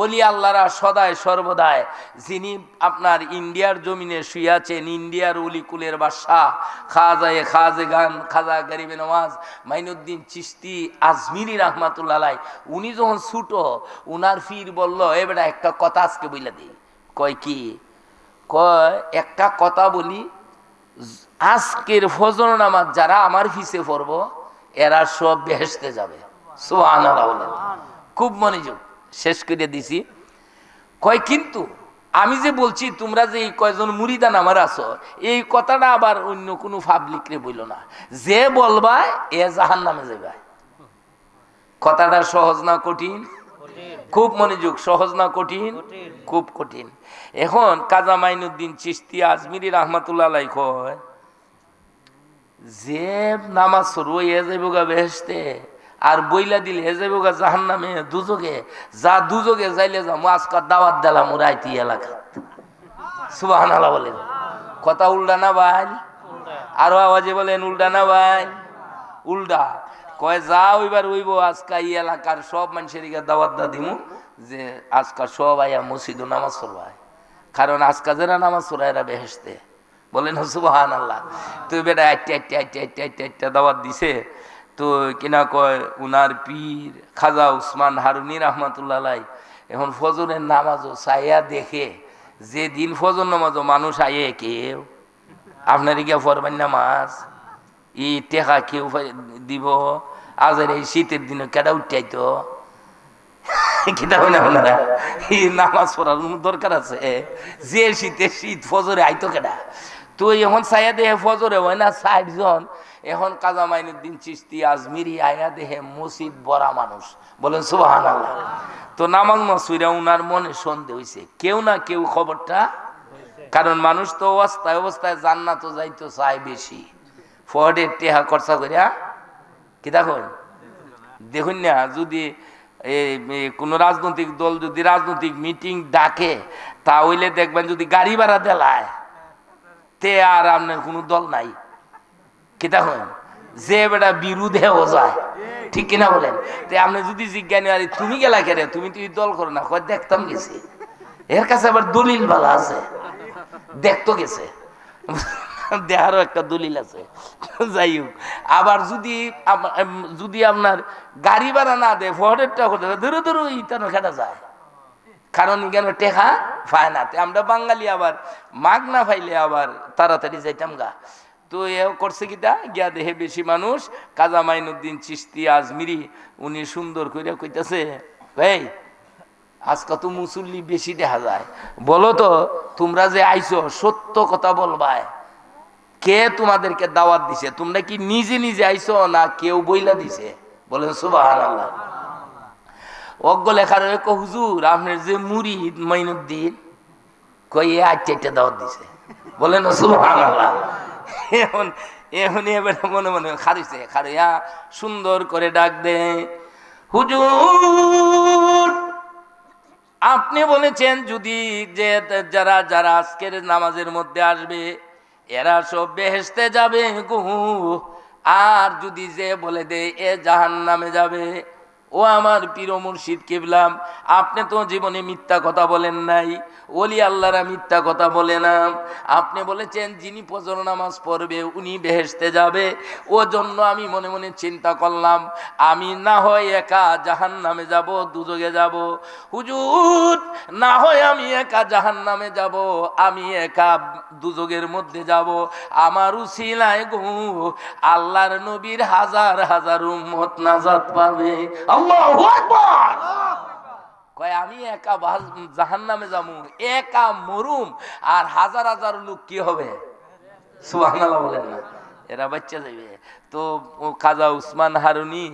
ওলি আল্লাহরা সদায় সর্বদায়, যিনি আপনার ইন্ডিয়ার জমিনে শুয়াছেন, ইন্ডিয়ার অলিকুলের বাদশাহ খাজেগান খাজা গরিবে নওয়াজ মাইনুদ্দিন চিশতি আজমিরি রাহমাতুল্লাহ আলাইহি, উনি যখন ছুটো উনার ফির বলল, এ বেটা একটা কথা আজকে বইলা দিই। কয় কি? কয় একটা কথা বলি, আজকের ফজর নামাজ যারা আমার পিছে পড়বো এরা সব বেহেশতে যাবে। সুবহানাল্লাহ বলেন। খুব মনোযোগ, শেষ করে দিছি। কয় কিন্তু আমি যে বলছি তোমরা যে এই কয়জন মুরিদান আমার আছো, এই কথাটা আবার অন্য কোনো পাবলিকরে বইল না। যে বলবা এ জাহান্নামে যাবে। কথাটা সহজ না কঠিন? খুব মনোযোগ। সহজ না কঠিন? খুব কঠিন। এখন কাজা মাইনুদ্দিন চিশতি আজমিরি রাহমাতুল্লাহ আলাইহি কয়, যে নামাজ পড়বো এ যাইব গা বেহেশতে, আর বইলা দিলে এ যাইব গা জাহান্নামে দুজকে। যা দুজকে যাইলে যাবো, আজকাল দাওয়াত দিলাম রাইতি এলাকা। সুবহানাল্লাহ বলেন। কথা উল্টা না ভাই? আরো আওয়াজে বলেন উল্টা না ভাই? উল্টা। কয় যা ওইবার ওইব, আজকা এই এলাকার সব মানুষের দাওয়াত দা দিমু যে আজকাল সব আয়া মসজিদে নামাজ পড়বায়, কারণ আজকা যারা নামাজ পড়া এরা বেহেশতে। বলেন সুবহানাল্লাহ। তো বেটা একটা দাওয়াত দিছে। তো কিনা কয় উনার পীর খাজা উসমান হারুনি রাহমাতুল্লাহ আলাইহি এখন ফজরের নামাজও চাইয়া দেখে, যে দিন ফজর নামাজও মানুষ আয়ে কেউ আপনার গিয়া পড়বেন নামাজ, ই টেকা কেউ দিব, আজের এই শীতের দিনে কেডা উঠাইতো কিতা হয় না আপনারা? এই নামাজ পড়ার দরকার আছে? যে শীতে শীত ফজরে আইতো কেডা? তো এখন চাইয়া দেহে ফজরে হয় না ৬০ জন। এখন কাজা মাইনুদ্দিন চিশতি আজমিরি আয়া দেহে মসজিদ ভরা মানুষ। বলেন সুবহানাল্লাহ। তো নামাজ মাসুইরা উনার মনে সন্দেহ হইছে, কেউ না কেউ খবরটা, কারণ মানুষ তো অবস্থায় অবস্থায় জান্নাত যাইতো চায় বেশি, ফডের টেহা খরচা করিয়া কি দেখুন। দেখুন না, যদি কোনো রাজনৈতিক দল যদি রাজনৈতিক মিটিং ডাকে, তাহলে দেখবেন যদি গাড়ি ভাড়া দেলায় তে আর আপনার কোনো দল নাই। কি দেখুন, যে বেটা বিরুদ্ধেও যায়, ঠিক কিনা বলেন? তে আপনি যদি জিজ্ঞাসা আরে তুমি গেলা কেরে, তুমি তো দল করো না, কয় দেখতাম গেছি, এর কাছে আবার দলিল বালা আছে, দেখতো গেছে, দেহারও একটা দলিল আছে। যাই হোক, আবার যদি আপনার গাড়ি ভাড়া না দেয় ফহরেরটা ধরো ধরো ইতানো খেটা যায়, কারণ এখানে টেকা পায় না। আমরা বাঙালি আবার মাগ না পাইলে আবার তাড়াতাড়ি যাইতাম গা। তো এ করছে কিটা গিয়া দেহে বেশি মানুষ। কাজা মাইনুদ্দিন চিশতি আজমিরি উনি সুন্দর করে কইতাছে, ভাই আজকে তো মুসল্লি বেশি দেখা যায়, বলো তো তোমরা যে আইছো সত্য কথা বলবায়, কে তোমাদেরকে দাওয়াত দিছে? তোমরা কি নিজে নিজে আইছো না কেউ বইলা দিছে? বলেন সুবহানাল্লাহ। অজ্ঞ লেখার হুজুর আপনার যে মুরিদ মাইনুদ্দিন কই আচ্ছা দাওয়াত দিছে। বলেন সুবহানাল্লাহ। এখন এখন এবার মনে মনে খারিছে, খারিয়া সুন্দর করে ডাক দে, হুজুর আপনি বলেছেন যদি যে যারা যারা আজকের নামাজের মধ্যে আসবে এরা সব বেহেশতে যাবে গো, আর যদি যে বলে দে এ জাহান্নামে যাবে। ও আমার পীর মুর্শিদ কিবলাম, আপনি তো জীবনে মিথ্যা কথা বলেন নাই, ওলি আল্লাহরা মিথ্যা কথা বলে না। আপনি বলেছেন যিনি ফজর নামাজ পড়বে উনি বেহেশতে যাবে। ও জন্য আমি মনে মনে চিন্তা করলাম আমি না হয় একা জাহান্নামে যাব, দুজকে যাব। হুজুর না হয় আমি একা জাহান্নামে যাব, আমি একা দুজকের মধ্যে যাব, আমার উসিলায় গো আল্লাহর নবীর হাজার হাজার উম্মত নাজাত পাবে। আল্লাহু আকবার। কয় আমি একা জাহান্নামে যাবো, একা মরুম, আর হাজার হাজার লোক কি হবে? সুবহানাল্লাহ বলেন না, এরা বাচ্চা যাবে। তো ও খাজা উসমান হারুনি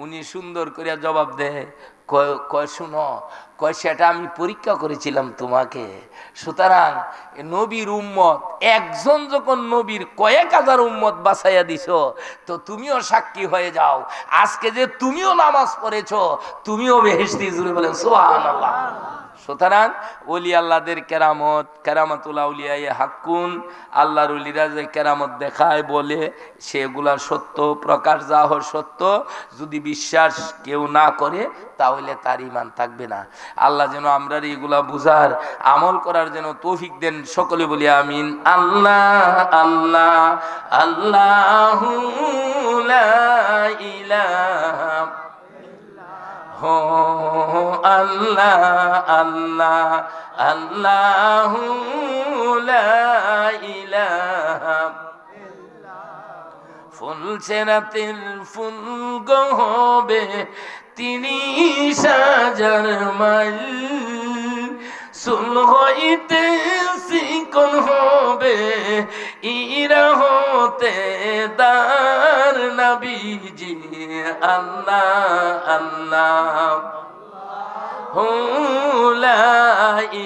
উনি সুন্দর করে জবাব দেয়, কয় কয় শুনো, কয় সেটা আমি পরীক্ষা করেছিলাম তোমাকে। সুতরাং নবীর উম্মত একজন যখন নবীর কয়েক হাজার উম্মত বাছাইয়া দিছ, তো তুমিও সাক্ষী হয়ে যাও, আজকে যে তুমিও নামাজ পড়েছ তুমিও বেহেশতি। জুড়ে বলেন সুবহানাল্লাহ। সুতরাং ওলি আল্লাহদের কেরামত, কেরামাতুল আউলিয়ায়ে হাক্কুন, আল্লাহর ওলিরা যে কেরামত দেখায় বলে সেগুলা সত্য, প্রকাশ যাহ সত্য। যদি বিশ্বাস কেউ না করে তাহলে তার ঈমান থাকবে না। আল্লাহ যেন আমরা এগুলা বুঝার আমল করার যেন তৌফিক দেন। সকলে বলি আমিন। আল্লাহ আল্লাহ আল্লাহু লা ইলাহা হো আল্লাহ আল্লাহ আল্লাহু লা ইলাহা। ফুল চেরাতের ফুল গহবে ৩০,০০০ মাইল, সুল হইতে শিকল হবে ইরা হতে দার নবীজি। আল্লাহ আল্লাহ হু লা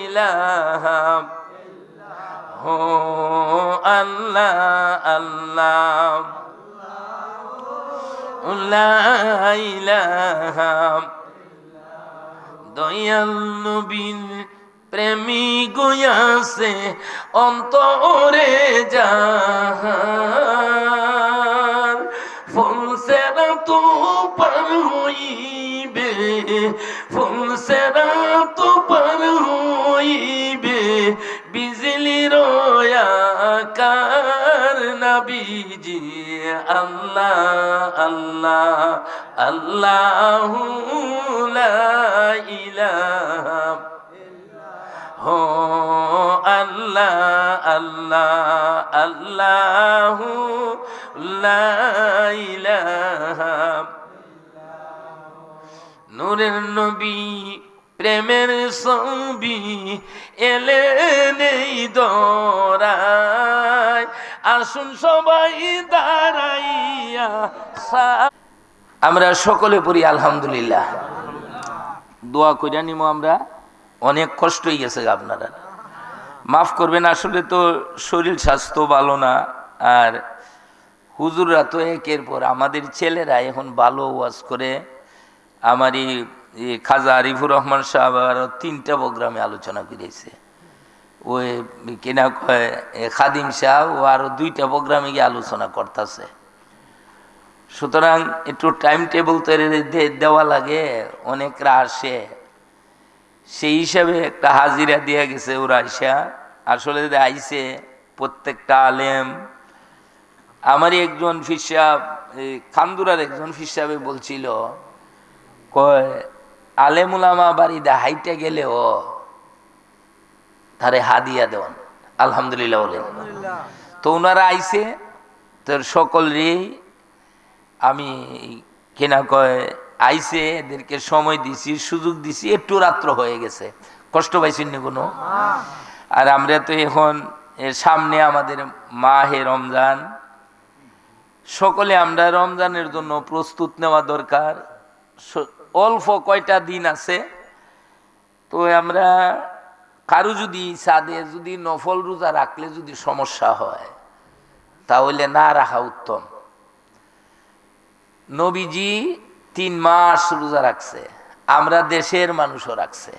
ইলাহা হো আল্লাহ আল্লাহ লা ইলাহা। দয়াল নবীর প্রেমী গয়াছে অন্তরে যাহার, ফুলসেরা তো পার হইবে, ফুলসেরা তো পার হইবে বিজলির আকার নবীজি। আল্লাহ আল্লাহ আল্লাহু লা ইলাহা হো আল্লাহ আল্লাহ আল্লাহু লা ইলাহা। নূরের নবী প্রেমের ছবি এলেন এই দরায়, আসুন সবাই দাঁড়াইয়া। আমরা সকলে পড়ি আলহামদুলিল্লাহ। দোয়া কইরা নিমো আমরা। অনেক কষ্ট হয়ে গেছে, আপনারা মাফ করবেন। আসলে তো শরীর স্বাস্থ্য ভালো না, আর হুজুররা তো একের পর আমাদের ছেলেরা এখন ভালো ওয়াজ করে। আমার এই খাজা আরিফুর রহমান সাহেব আরও ৩টা প্রোগ্রামে আলোচনা করেছে। ওই কিনা কয় খাদিম সাহেব ও আরও 2টা প্রোগ্রামে গিয়ে আলোচনা করতেছে। সুতরাং একটু টাইম টেবিল তৈরি দেওয়া লাগে, অনেকরা আসে, সেই হিসাবে একটা হাজিরা দিয়ে গেছে ওরা আইসা। আসলে আইসে প্রত্যেকটা আলেম। আমারই একজন ফির সাহেব, খান্দুরার একজন ফির সাহেব বলছিল, কয় আলেমুলামা বাড়িতে হাইটে গেলেও তারে হাদিয়া দেওয়ান। আলহামদুলিল্লাহ বলেন। তো ওনারা আইসে, তোর সকলেরই আমি কেনা কয় আইসে, এদেরকে সময় দিছি, সুযোগ দিছি, একটু রাত্র হয়ে গেছে, কষ্ট পাইছেন নি কোনো? আর আমরা তো এখন এর সামনে আমাদের মাহে রমজান, সকলে আমরা রমজানের জন্য প্রস্তুত নেওয়া দরকার। অল্প কয়টা দিন আছে, তো আমরা কারো যদি সাদে যদি নফল রোজা রাখলে যদি সমস্যা হয় তাহলে না রাখা উত্তম। নবীজি 3 মাস রোজা রাখছে, আমরা দেশের মানুষও রাখছে।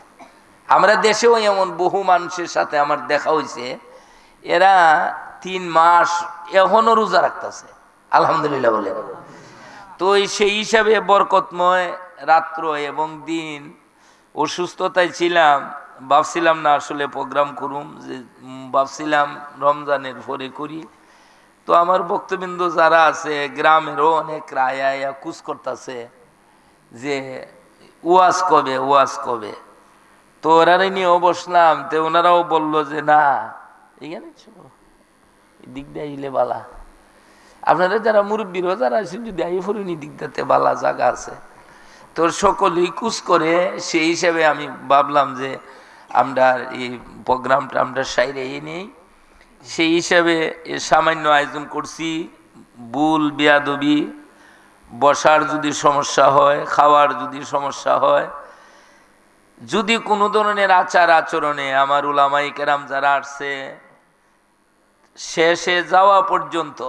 আমরা দেশেও এমন বহু মানুষের সাথে আমার দেখা হয়েছে, এরা 3 মাস এখনো রোজা রাখতেছে। আলহামদুলিল্লাহ বলে। তো সেই হিসাবে বরকতময় রাত্র এবং দিন। অসুস্থতায় ছিলাম, ভাবছিলাম না আসলে প্রোগ্রাম করুম, যে ভাবছিলাম রমজানের পরে করি। তো আমার ভক্তবৃন্দ যারা আছে গ্রামেরও অনেক রায়া কুচ করতেছে যে ওয়াজ কবে, ওয়াজ কবে। তো ওরাই নিয়েও বসলাম, তো ওনারাও বললো যে না এখানে দিক দিয়ে বালা, আপনারা যারা মুরব্বীর যারা আছেন যদি আই ফরিনি দিকটাতে বালা জায়গা আছে। তোর সকলেই কুচ করে, সেই হিসাবে আমি ভাবলাম যে আমরা এই প্রোগ্রামটা আমরা সাইরে নেই। সেই হিসাবে এ সামান্য আয়োজন করছি। ভুল বেয়াদবি, বসার যদি সমস্যা হয়, খাওয়ার যদি সমস্যা হয়, যদি কোনো ধরনের আচার আচরণে আমার উলামায়ে কেরাম যারা আসছে শেষে যাওয়া পর্যন্ত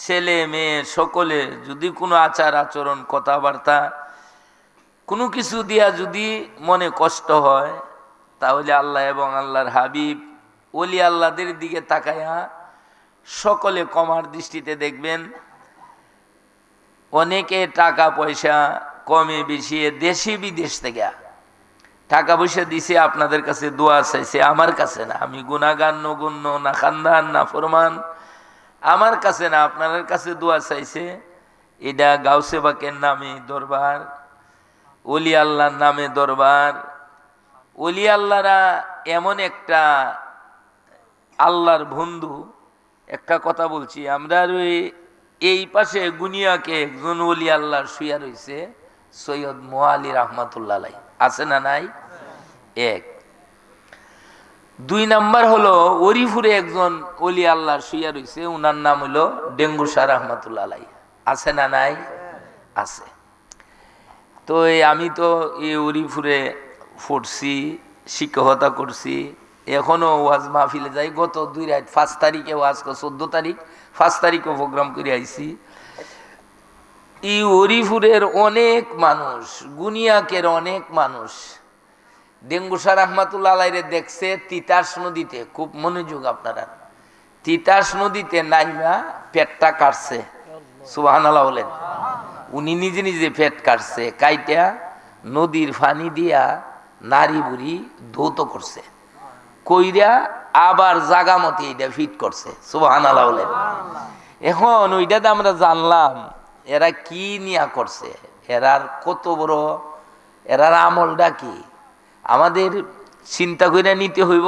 ছেলে মেয়ে সকলে যদি কোনো আচার আচরণ কথাবার্তা কোনো কিছু দিয়া যদি মনে কষ্ট হয়, তাহলে আল্লাহ এবং আল্লাহর হাবিব ওলি আল্লাহদের দিকে তাকায়া সকলে কমার দৃষ্টিতে দেখবেন। অনেকে টাকা পয়সা কমে বেশি দেশি বিদেশ থেকে টাকা পয়সা দিছে, আপনাদের কাছে দোয়া চাইছে, আমার কাছে না। আমি গুনাহগার নগণ্য না খানদান না ফরমান, আমার কাছে না, আপনাদের কাছে দোয়া চাইছে। এটা গাউসে বাকের নামে দরবার, ওলি আল্লাহর নামে দরবার। ওলি আল্লাহরা এমন একটা আল্লাহর বন্ধু। একটা কথা বলছি, আমরা এই পাশে গুনিয়াকে একজন ওলি আল্লাহর শুয়া রয়েছে, সৈয়দ মোয়ালি রহমাতুল্লাহ আলাইহি, আছে না নাই? এক। দুই নাম্বার হলো ওরিফুরে একজন ওলি আল্লাহর শুয়া রয়েছে, উনার নাম হলো ডেঙ্গু শাহ রহমাতুল্লাহ আলাইহি, আছে না নাই? আছে। তো আমি তো এই ওরিফুরে পড়ছি, শিক্ষকতা করছি, এখনো ওয়াজ মাহফিলে যাই। গত 2 রাত 5 তারিখে ওয়াজ, 14 তারিখ 5 তারিখও প্রোগ্রাম করে আইছি। এই ওরিফুরের অনেক মানুষ, গুনিয়াকের অনেক মানুষ ডেঙ্গু শাহ রহমাতুল্লাহ আলাইহি দেখছে তিতাস নদীতে। খুব মনোযোগ আপনারা, তিতাস নদীতে নাইমা পেটটা কাটছে। সুবহানাল্লাহ বলেন। উনি নিজে নিজে পেট কাটছে, কাইটা নদীর পানি দিয়া নারী বুড়ি ধৌত করছে, কইরা আবার জাগা মতে এটা ফিট করছে। সুবহানাল্লাহ বলেন। এখন ওইটাতে আমরা জানলাম এরা কি নিয়া করছে, এরার কত বড়, এরার আমলটা কি। আমাদের চিন্তা করে নিতে হইব,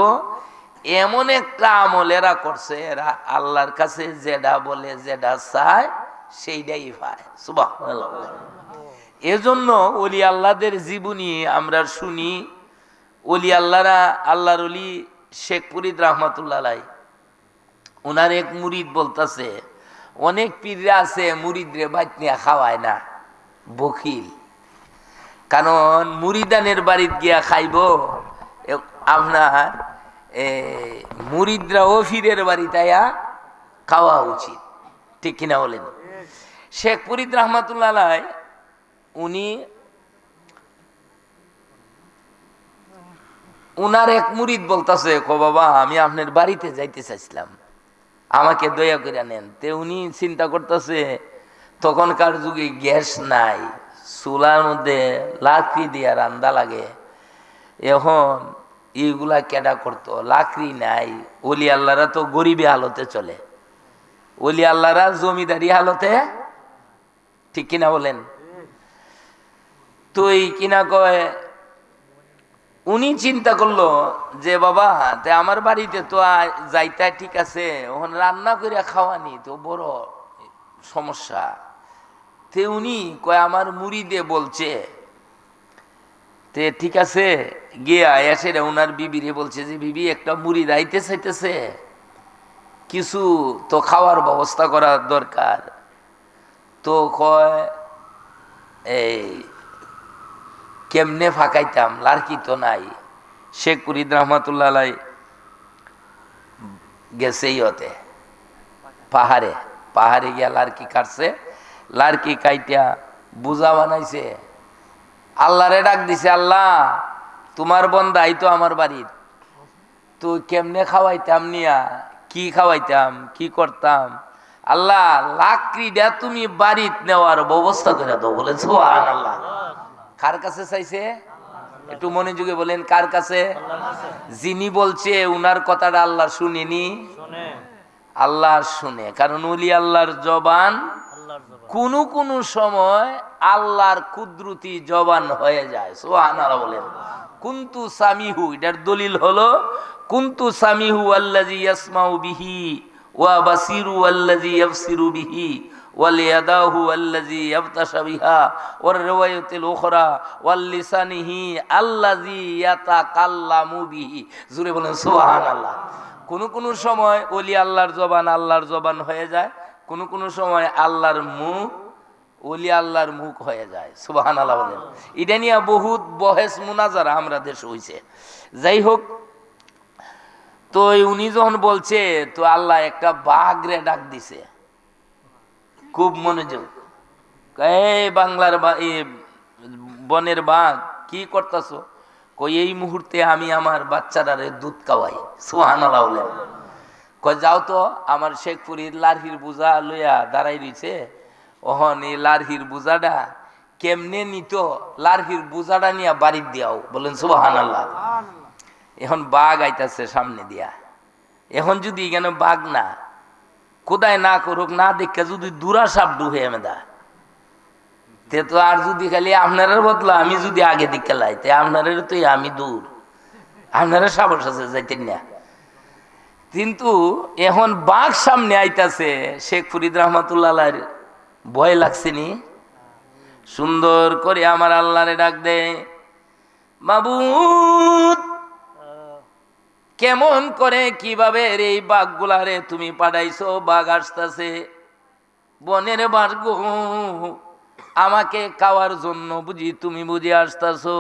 এমন একটা আমল এরা করছে, এরা আল্লাহর কাছে যেটা বলে যেটা চায় সেইটাই পায়। সুবহানাল্লাহ। এজন্য ওলি আল্লাহদের জীবনী আমরা শুনি। ওলি আল্লাহরা, আল্লাহর ওলি শেখ ফরিদ রহমাতুল্লাহ আলাইহি, ওনার এক মুরিদ বলতেছে, অনেক পীররা আছে মুরিদরে বাইত নিয়ে খাওয়ায় না, বখিল। কারণ মুরিদানের বাড়িতে গিয়া খাইব, আপনার মুরিদরা ও ফিরের বাড়িতে খাওয়া উচিত, ঠিক কিনা বলেন? শেখ ফরিদ রহমাতুল্লাহ আলাইহি উনি, উনার এক মুরিদ বলতেছে, কো বাবা আমি আপনার বাড়িতে যাইতে চাইছিলাম, আমাকে দয়া করে নেন। তে উনি চিন্তা করতেছে তখনকার যুগে গ্যাস নাই, চুলার মধ্যে লাকড়ি দিয়া রান্দা লাগে। এখন এইগুলা কেডা করতো, লাকড়ি নাই। ওলি আল্লাহরা তো গরিবী হালতে চলে, ওলি আল্লাহরা জমিদারি হালতে, ঠিক কিনা বলেন? তো এই কিনা কয়, উনি চিন্তা করলো যে বাবা তে আমার বাড়িতে তো যাইতে ঠিক আছে, ওখানে রান্না করে খাওয়ানি তো বড় সমস্যা। তে উনি কয় আমার মুড়িদে বলছে, তে ঠিক আছে গিয়া এসে ওনার বিবিরে বলছে যে বিবি একটা মুড়িদ আইতে চাইতেছে, কিছু তো খাওয়ার ব্যবস্থা করা দরকার। তো কয় এই কেমনে ফাঁকাইতাম, লাড়কি তো নাই। শেখ ফরিদ রহমাতুল্লাহ আলাইহি গেছে ইয়তে পাহাড়ে, পাহাড়ে গিয়া লাড়কি কাটছে, লাড়কি কাইটা বুঝা বানাইছে, আল্লাহরে ডাক দিছে, আল্লাহ তোমার বন্দা আইতো আমার বাড়ির, তো কেমনে খাওয়াইতাম নিয়া, কি খাওয়াইতাম, কি করতাম, আল্লাহ লাকড়িটা তুমি বাড়িত নেওয়ার ব্যবস্থা করে দাও। বলে সুবহানাল্লাহ। কার কাছে চাইছে? একটু মনোযোগে বলেন, কার কাছে? যিনি বলছে উনার কথাটা আল্লাহ শুনেনি, আল্লাহ শুনে। কারণ ওলি আল্লাহর জবান কোন কোন সময় আল্লাহর কুদরতি জবান হয়ে যায়। সুবহানাল্লাহ বলেন। কুনতু সামিহু, এটার দলিল হলো কুনতু সামিহু আল্লাযী ইয়াসমাউ বিহি ওয়া বাসিরু আল্লাযী ইয়াবসিরু বিহি ওয়াল ইয়াদাহু আল্লাযী ইয়াবতাশা বিহা ওয়ার রিওয়ায়াতিল উখরা ওয়াল লিসানিহি আল্লাযী ইয়াতাকাল্লামু বিহি। জোরে বলেন সুবহানাল্লাহ। কোনো সময় ওলি আল্লাহর জবান হয়ে যায়, কোনো সময় আল্লাহর মুখ ওলি আল্লাহর মুখ হয়ে যায়। সুবহানাল্লাহ বলেন। এটা নিয়ে বহুত বহেস মুনাজারা আমরা দেশ হইছে। যাই হোক, তো উনি যখন বলছে, তো আল্লাহ একটা বাঘ রে ডাক দিছে, খুব মনোযোগ। এই বাংলার বনের বাঘ, কি করতেছো? কই এই মুহূর্তে আমি আমার বাচ্চারারে দুধ খাওয়াই। সুবহানাল্লাহ বলেন। কই যাও তো, আমার শেখপুরীর লারহির বোঝা লইয়া দাঁড়াই রইছে, ওহন এই লারহির বোঝাটা কেমনে নিত, লারহির বোঝাটা নিয়ে বাড়ির দিয়াও। বলেন সুবহানাল্লাহ। এখন বাঘ আইতাছে সামনে দিয়া। এখন যদি এখানে বাঘ না কোদায় না করুক, না দেখে যদি দূরা সাপ ডুহে মেদা, তে তো আর যদি খালি আপনার বদলা আমি যদি আগে দিকে লাই, তে আপনার তো আমি দূর, আপনারা সাবর সাথে যাইতেন না। কিন্তু এখন বাঘ সামনে আইতাছে, শেখ ফরিদ রহমাতুল্লাহ ভয় লাগছে নি? সুন্দর করে আমার আল্লাহরে ডাক দে, মাবুদ কেমন করে কিভাবে এই বাঘগুলারে তুমি পাঠাইছো? বাঘ আসতেছে বনের বাঘ গো, আমাকে খাওয়ার জন্য বুঝি তুমি বুঝি আসতেছো?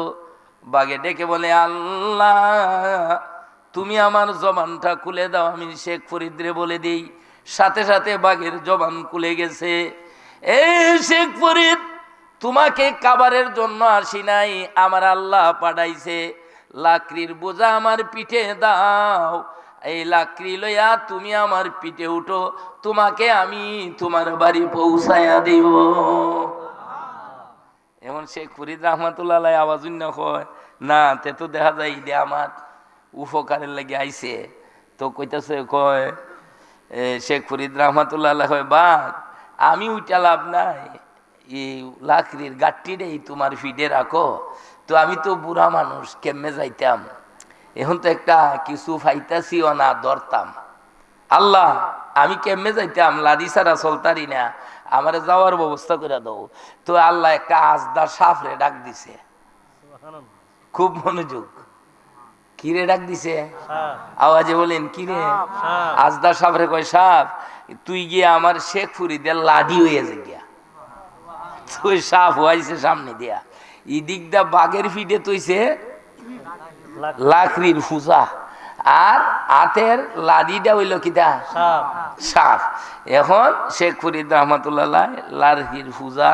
বাঘে ডেকে বলে, আল্লাহ তুমি আমার জবানটা খুলে দাও, আমি শেখ ফরিদরে বলে দিই। সাথে সাথে বাঘের জবান খুলে গেছে। এই শেখ ফরিদ, তোমাকে খাবারের জন্য আসি নাই, আমার আল্লাহ পাঠাইছে। লাকড়ির বোঝা আমার পিঠে দাও, এই লাকড়ি লইয়া তুমি আমার পিঠে উঠো, তোমাকে আমি তোমার বাড়ি পৌঁছাইয়া দিব। এমন শেখ ফরিদ রহমাতুল্লাহ আওয়াজ হয় না, তে তো দেখা যায় ইদে আমার উপকারের লাগে আইছে। তো কইতাছে, কয় শেখ ফরিদ রহমাতুল্লাহ কয়, বাঘ আমি উঠা লাভ নাই, এই লাকড়ির গাঠটিটাই তোমার ফিডে রাখো। তো আমি তো বুড়া মানুষ, কেমনে যাইতাম? এখন তো একটা কিছু ফাইতাছিও না, ধরতাম। আল্লাহ আমি কেমনে যাইতাম? লাদি ছাড়া চলতারি না, আমার যাওয়ার ব্যবস্থা করে দাও। তো আল্লাহ একটা আজদার সাপ রে ডাক দিছে, খুব মনোযোগ। কিরে ডাক দিছে? আওয়াজে বলেন কিরে? আজদার সাপ রে কয়, সাপ তুই গিয়ে আমার শেখ ফরিদের লাডি হয়ে যে গিয়া। তুই সাপ হইছে সামনে দিয়া, এই দিক দা বাঘের ফিডে তৈছে লাকড়ির ফুজা, আর হাতের লাদিটা হইল কিটা সাপ। এখন শেখ ফরিদ রহমাতুল্লাহ লারহির ফুজা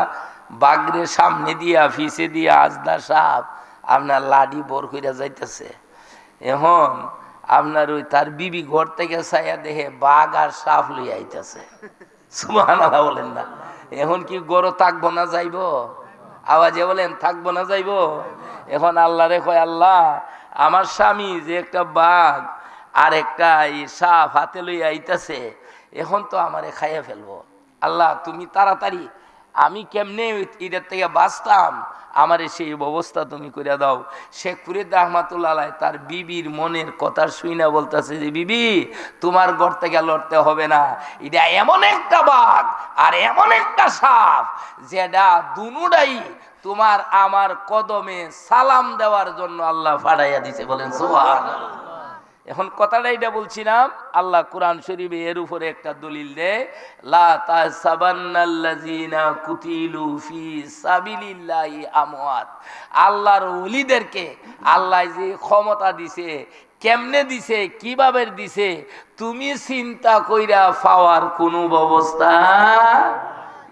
বাঘরের সামনে দিয়া ফিসে দিয়া আজদা সাপ আপনার লাডি বর কইরা যাইতেছে। এখন আপনার ওই তার বিবি ঘর থেকে চাইয়া দেখে বাঘ আর সাপ লইয়া আইতেছে। সুবহানাল্লাহ বলেন না। এখন কি গরো থাকবো না যাইব? আওয়াজে বলেন থাকবো না যাইব? এখন আল্লাহ রে কয়, আল্লাহ আমার স্বামী যে একটা বাঘ আর একটা সাপ হাতে লইয়া আইতাছে, এখন তো আমারে খাইয়া ফেলবো। আল্লাহ তুমি তাড়াতাড়ি, আমি কেমনে এটার থেকে বাঁচতাম, আমারে সেই ব্যবস্থা তুমি করে দাও। শেখ ফরিদ রহমাতুল্লাহ তার বিবির মনের কথা শুই না বলতেছে যে, বিবি তোমার ঘর থেকে লড়তে হবে না, এটা এমন একটা বাঘ আর এমন একটা সাপ যেটা দুনুটাই তোমার আমার কদমে সালাম দেওয়ার জন্য আল্লাহ ফাড়াইয়া দিছে। বলেন সুবহানাল্লাহ। এখন কথাটা এটা বলছিলাম, আল্লাহ কোরআন শরীফে এর উপরে একটা দলিল দেয়, লা তাহসাবান্নাল্লাযীনা কুতিলু ফি সাবিলিল্লাহি আমওয়াত। আল্লাহর ওলিদেরকে আল্লাহ যে ক্ষমতা দিছে, কেমনে দিছে, কিভাবে দিছে, তুমি চিন্তা কইরা পাওয়ার কোনো ব্যবস্থা,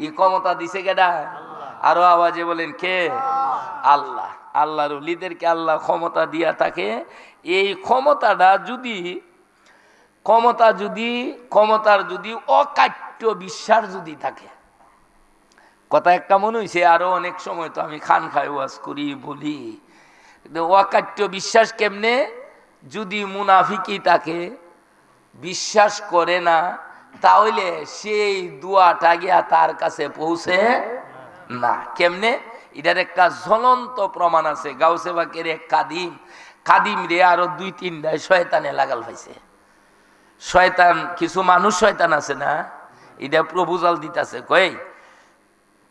এই ক্ষমতা দিছে কেডা? আরো আওয়াজে বলেন কে? আল্লাহ। আল্লাহর ওলিদেরকে আল্লাহ ক্ষমতা দিয়া থাকে। এই ক্ষমতার যদি অকাট্য বিশ্বাস যদি থাকে, কথা একটা মনে হয়েছে, আরো অনেক সময় তো আমি খান খাই ওয়াজ করি বলি, অকাট্য বিশ্বাস কেমনে? যদি মুনাফিকি তাকে বিশ্বাস করে না, তাহলে সেই দোয়াটা গিয়া তার কাছে পৌঁছে না। কেমনে? এটার একটা জ্বলন্ত প্রমাণ আছে। গাউসে বাকের এক কাদিম রে আরো 2-3টা শয়তানে লাগাল পাইছে। শয়তান, কিছু মানুষ শয়তান আছে না, এটা প্রপোজাল দিতেছে, কই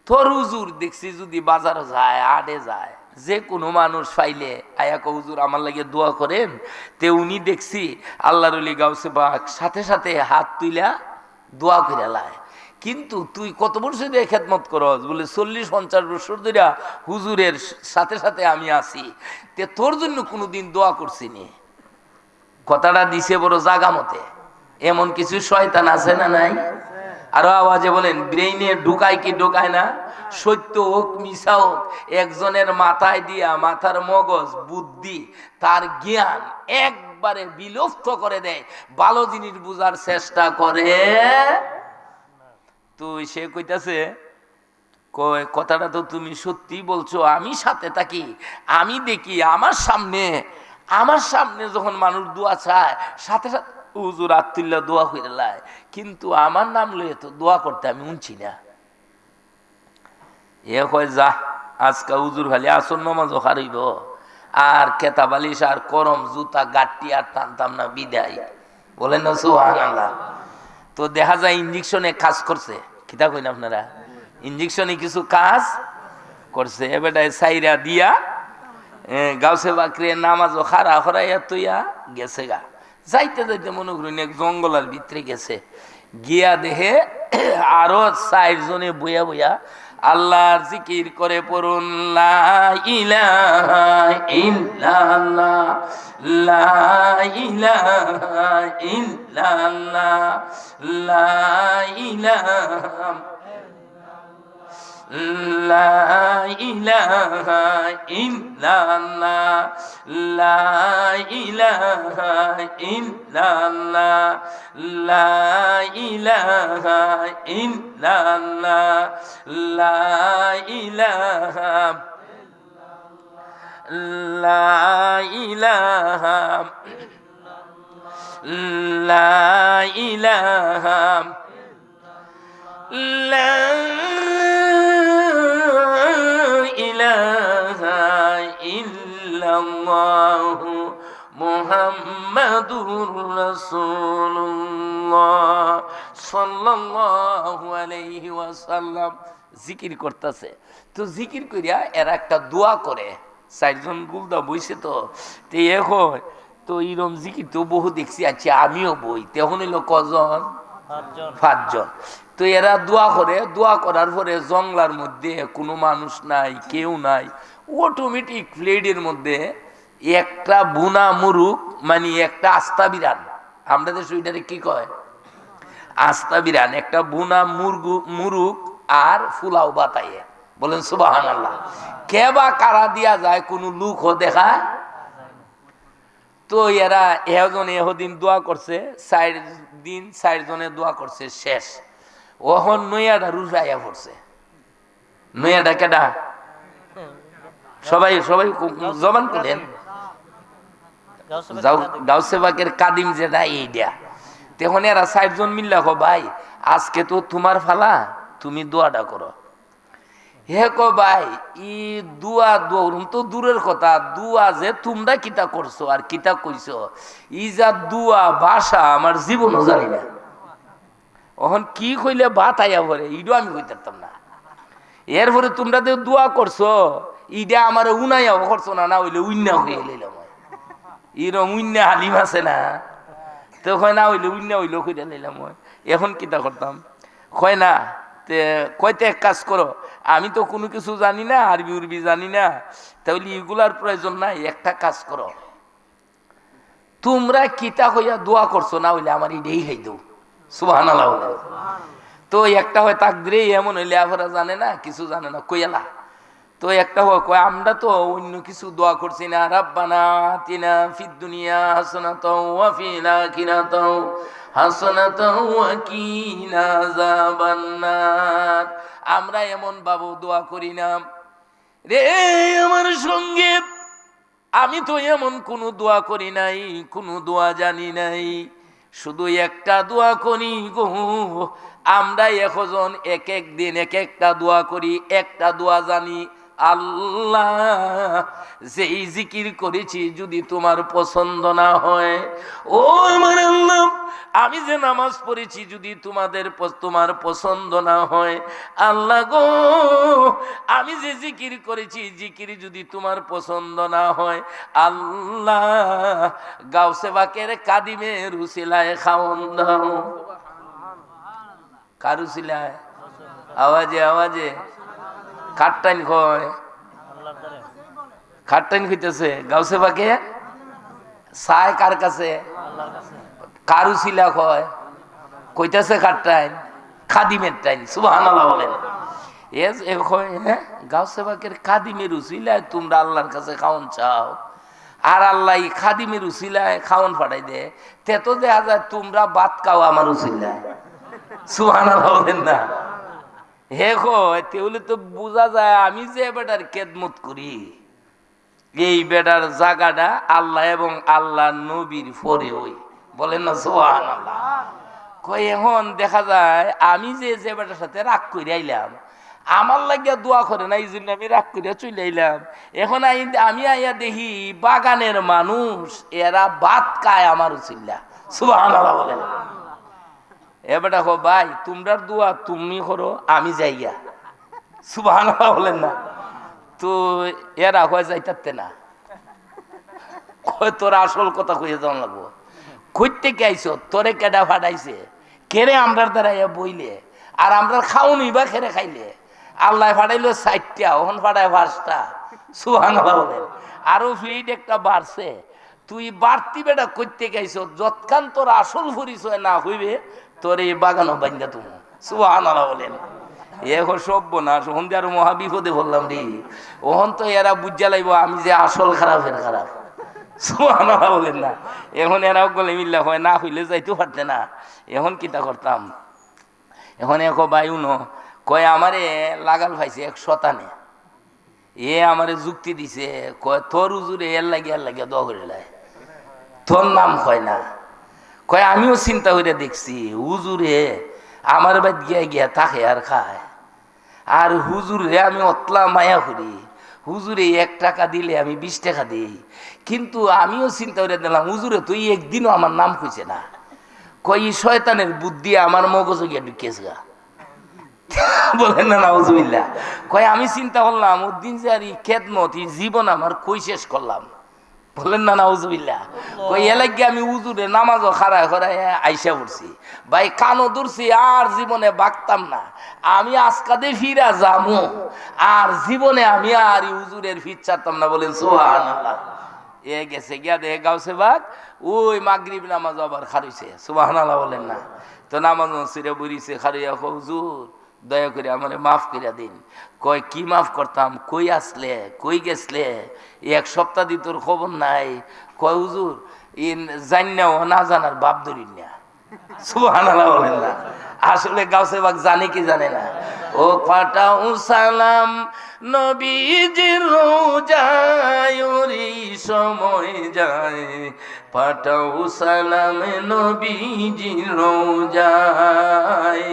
তোর হুজুর দেখছি যদি বাজারে যায়, আডে যায়, যে কোনো মানুষ পাইলে আয়াক হুজুর আমার লাগে দোয়া করেন, তে উনি দেখছি আল্লাহর ওলি গাউসে পাক সাথে সাথে হাত তুইলা দোয়া করে লায়। কিন্তু তুই কত বছর ধরে খেদমত করস? বলে 40-50 বছর ধরে হুজুরের সাথে সাথে আমি আছি, তে তোর জন্য কোনোদিন দোয়া করছিনি। কথাটা দিছে বড় জাগা মতে। এমন কিছু শয়তান আছে না নাই? আরো আওয়াজে বলেন, ব্রেইনে ঢুকায় কি ঢুকায় না? সত্য হোক মিছা হোক, একজনের মাথায় দিয়া মাথার মগজ বুদ্ধি তার জ্ঞান একবারে বিলুপ্ত করে দেয়, ভালো জিনিস বুঝার চেষ্টা করে। তো সে কইতাছে, কথাটা তো তুমি সত্যি বলছো, আমি সাথে থাকি, আমি দেখি আমার সামনে যখন মানুষ দোয়া চায় সাথে সাথে হুজুর আত্মুল্লাহ দোয়া করে লায়, কিন্তু আমার নাম লইয়ে তো দোয়া করতে আমি উনছি না। এ কয় যা, আজকা হুজুর খালি আসন নামাজও হারিব, আর কেতাবালিশ আর করম জুতা গাট্টি আর টানতাম না, বিদায়। বলেন না সুবহানাল্লাহ। তো দেখা যায় ইঞ্জেকশনে কাজ করছে, কিতা কইন আপনারা, ইঞ্জেকশনে কিছু কাজ করছে। এবারে সাইরা দিয়া গাউসে বাকরে নামাজও খারা হরাইয়া তুইয়া গেছে গা। যাইতে যাইতে মনে করেন এক জঙ্গলের ভিতরে গেছে, গিয়া দেহে আরো 4 জনে বইয়া বইয়া আল্লাহর জিকির করে পড়ুন, লা ইলাহা ইল্লাল্লাহ, লা ইলাহা ইল্লাল্লাহ, লা ইলাহা লা ইলাহা ইল্লাল্লাহ, লা ইলাহা ইল্লাল্লাহ, লা ইলাহা ইল্লাল্লাহ, লা ইলাহা লা ইলাহা লা ইলাহা লা ইলাহা ইল্লাল্লাহু মুহাম্মাদুর রাসূলুল্লাহ সাল্লাল্লাহু আলাইহি ওয়াসাল্লাম জিকির করতেছে। তো জিকির করিয়া এরা একটা দোয়া করে, 4 জন গুলদা বইছে। তো এখন তো এরম জিকির তো বহু দেখছি, আচ্ছা আমিও বই, তখন হইল কজন? 5 জন। তো এরা দোয়া করে, দোয়া করার পরে জঙ্গলার মধ্যে কোনো মানুষ নাই, কেউ নাই, অটোমেটিক প্লেটের মধ্যে একটা বুনা মুরুক, মানে একটা আস্তা বিরান, আমরা দেশে ওইটারে কি কয়, আস্তা বিরান, একটা বুনা মুরুক আর ফুলাও বাতাইয়ে। বলেন সুবহানাল্লাহ। কে বা কারা দিয়া যায় কোনো লুক দেখা। তো এরা এহদিন দোয়া করছে, 4 দিন 4 জনে দোয়া করছে, শেষ। ওহন নইয়াটা রুজাইয়া পড়ছে। নইয়াটা কেডা? সবাই জবান করেন। গাউসে বাকের কাদিম যেটা এইটা। তখন এরা 4 জন মিল্লা কো, ভাই আজকে তো তোমার ফালা, তুমি দোয়াটা করো। হে কো ভাই, ই দুয়া দৌড়ুন তো দূরের কথা, দুয়া যে তোমরা কিতা করছো আর কিতা কইছো, ই যা দুয়া ভাষা আমার জীবনও জানি না। ওহন কি কইলে ভাত আইয়া ভরে ইডো আমি কইতাম না। এরপরে তোমরা যে দোয়া করছো, ইডা আমার উনাইয়া করছো না, না হইলে উন্না হয়ে লইলাম। এরম উন্না হালিম আছে না, তো কয় না হইলে উন্না হইলো কইরা লইলাম। এখন কিতা করতাম, কয় না, কয়তে এক কাজ করো, আমি তো কোনো কিছু জানি না, আরবি উরবি জানি না, তাহলে এগুলার প্রয়োজন নাই, একটা কাজ করো, তোমরা কিতা হইয়া দোয়া করছো, না হইলে আমার ইডেই খাই দৌ। সুবহানাল্লাহ। তো একটা হয় তাকদিরে এমন হইলে আফরা জানে না, কিছু জানে না, কইয়ালা। তো একটা হয় কয়, আমরা তো অন্য কিছু দোয়া করছি না, রাব্বানা আতিনা ফিদ দুনিয়া হাসানাতাও ওয়া ফিল আখিরাতাও হাসানাতাও ওয়া কিনা আযাবান্নার। আমরা এমন বাবু দোয়া করি না রে আমার সঙ্গে, আমি তো এমন কোনো দোয়া করি নাই, কোনো দোয়া জানি নাই, শুধু একটা দোয়া করি গো। আমরা এখন এক এক দিন এক একটা দোয়া করি, একটা দোয়া জানি, আল্লাহ যেই জিকির করেছি যদি তোমার পছন্দ না হয়, ও আমার আল্লাহ আমি যে নামাজ পড়েছি যদি তোমার পছন্দ না হয়, আল্লাহ গো আমি যে জিকির করেছি জিকির যদি তোমার পছন্দ না হয়, আল্লাহ গাউসে বাকের কাদিমের উসিলায় খাওন দাও। কার উসিলায়? আওয়াজে আওয়াজে কাটটাইন কয়, কাটটাইন কইতেছে গাউসে বাকে চায় কার কাছে? কার উসিলা কয়? কইতেছে কাটটাইন খাদিমের টাইন। সুবহানাল্লাহ বলেন। গাউসে বাকের খাদিমের উসিলায় তোমরা আল্লাহর কাছে খাওন চাও, আর আল্লাহ খাদিমের উসিলায় খাওন পাঠাই দে, তে তো দেখা যায় তোমরা বাদ খাও আমার উসিলায়। সুবহানাল্লাহ বলেন না? হে কয় তাহলে তো বোঝা যায় আমি যে বেটার খেদমত করি এই বেটার জায়গাটা আল্লাহ এবং আল্লাহ নবীর পরে হই। বলেন না সুবহানাল্লাহ? কই এখন দেখা যায় আমি যে বেটার সাথে রাগ করে আইলাম, আমার লাগিয়া দোয়া করে না, এই জন্য আমি রাগ করে চলে আইলাম। এখন আমি আইয়া দেখি বাগানের মানুষ এরা ভাত খায় আমার উচিল্লা। সুবহানাল্লাহ বলেন। এবার দেখো ভাই তোমরার দোয়া তুমি করো, আমি যাইয়া। সুবহানাল্লাহ বলেন না? তো এরা কয় যাইতে না, কয় তোর আসল কথা কইয়ে যাওয়া লাগবো। কইতে কে আইস? তোরে কেডা ফাটাইছে? কেড়ে আমরার দ্বারা বইলে আর আমরা খাওনি বা খেরে খাইলে? আল্লাহ ফাটাইলো 4টা, ওখান ফাটায় 5টা। সুবহানাল্লাহ বলেন। আরো ফিট একটা বাড়ছে। তুই বাড়তি বেটা কইতে গাইছ, যৎকান তোর আসল পরিচয় না হইবে তোর এই বাগানও বাঙ্গা তুমি। সুবহানাল্লাহ বলেন। এখন সভ্য না, ওখান দিয়ে আরো মহা বিপদে বললাম রে। ওখান তো এরা বুঝা লাগব আমি যে আসল খারাপের খারাপ। সুবহানাল্লাহ বলেন না? এখন এরাও গলে মিল্লা হয় না হইলে যাইতেও পারতে না। এখন কিতা করতাম? এখন এখন বায়ু ন কয় আমারে লাগাল পাইছে 1 শতানে। আমারে যুক্তি দিছে, কয় তোর হুজুরে এর লাগিয়া দোয়া করে লাই, তোর নাম কয় না। কয় আমিও চিন্তা করে দেখছি হুজুরে আমার বাদ গিয়া গিয়া থাকে আর খায়, আর হুজুরে আমি অতলা মায়া করি, হুজুরে 1 টাকা দিলে আমি 20 টাকা দিই, কিন্তু আমিও চিন্তা করে দিলাম হুজুরে তুই একদিনও আমার নাম কইছে না। কই শয়তানের বুদ্ধি আমার মগজে গিয়া ঢুকিয়েছে গা। বলেন না নাউজুবিল্লাহ? কয় আমি চিন্তা করলাম উদ্দিন যে আর খেদমত জীবন আমার কই শেষ করলাম। বলেন না নাউজুবিল্লাহ? কই এলাকি আমি উজুরে নামাজও খাড়ায় খাড়ায় আইসা পড়ছি ভাই, কানও দূরছি আর জীবনে বাগতাম না, আমি আজকাদে ফিরা যামু, আর জীবনে আমি আর উজুরের ফির ছাড়তাম না। বলেন সুবহানাল্লাহ। গেছে গিয়া দেখে গাউসে বাগ ওই মাগরিব নামাজ আবার খারইছে। সুবহানাল্লাহ বলেন না? তো নামাজ মসজিদে বইছে, খারইয়া হুজুর দয়া করে আমারে মাফ করে দিন। কয় কি মাফ করতাম? কই আসলে কই গেছলে 1 সপ্তাহ দি তোর খবর নাই। কয় হুজুর জান্নাও না জানার বাপ ধরিন না। সুবহানাল্লাহ বলেন না? আসলে গাউসে বাগ জানে কি জানে না? ও পাঠাও সালাম নবীজির রোজায় ওরি সময় যায়, পাঠাও সালাম নবীজির রোজায়,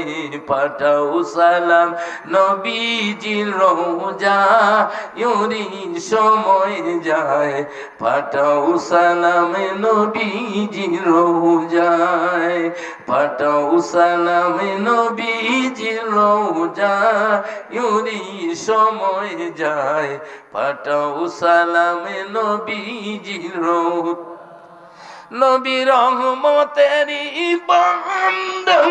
পাঠাও সালাম নবীজির রোজায় ওরি সময় যায়, পাঠাও সালাম নবীজির রোজায়, পাঠাও সালাম নবীজির রোজায় ওরি সময় যায়, পাঠাও সালাম নবীজির রোজায়। নবী রহমতেরই বান্দার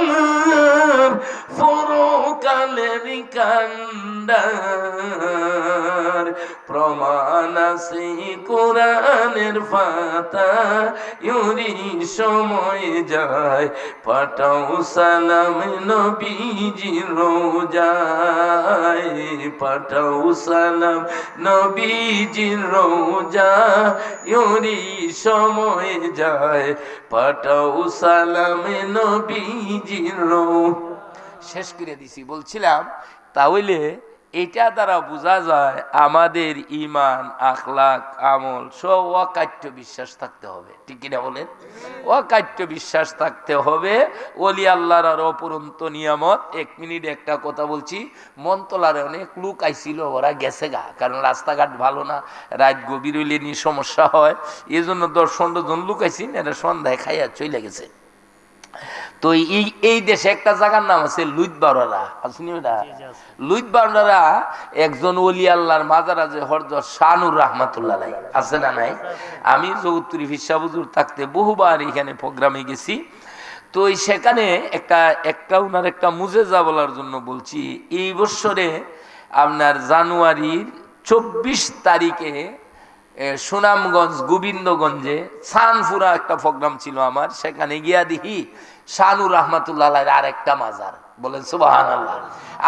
ফুরকালের কান্ডার, প্রমাণ আছে কোরআনের পাতা ইউরি সময় যায়, পাঠাও সালাম নবীজির রোজায়, পাঠাও সালাম নবীজির রোজায় ইউরি সময় যায়, পাঠাও সালাম নবীজির রোজায়। শেষ করে দিছি। বলছিলাম তাহলে এটা দ্বারা বোঝা যায় আমাদের ইমান আখলাক আমল সব অকাট্য বিশ্বাস থাকতে হবে। ঠিক কিনা বলেন? অকাট্য বিশ্বাস থাকতে হবে। ওলি আল্লাহর আর অপরন্ত নিয়ামত। 1 মিনিট একটা কথা বলছি। মন্তলারে অনেক লোক আইছিল, ওরা গেছে গা, কারণ রাস্তাঘাট ভালো না, রাত গভীর হইলে নিয়ে সমস্যা হয়, এই জন্য 10-15 জন লোক আইছিল, এরা সন্ধ্যায় খাইয়া চলে গেছে। তো এই দেশে একটা জায়গার নাম আছে লুইতবাড়রা, আসেনি ওটা? লুইতবাড়রা একজন ওলি আল্লাহর মাজার আছে হযরত শানুর রাহমাতুল্লাহ আলাইহি, আছে না নাই? আমি চৌধুরী ফিরসা হুজুর থাকতে বহুবার এখানে প্রোগ্রামে গেছি। তো সেখানে একটা উনার একটা মুজেজা বলার জন্য বলছি। এই বছরে আপনার জানুয়ারির 24 তারিখে সুনামগঞ্জ গোবিন্দগঞ্জে সানপুরা একটা প্রোগ্রাম ছিল আমার, সেখানে গিয়া দেখি শানুর রহমাতুল্লাহ আর একটা মাজার। বলেন সুবহানাল্লাহ।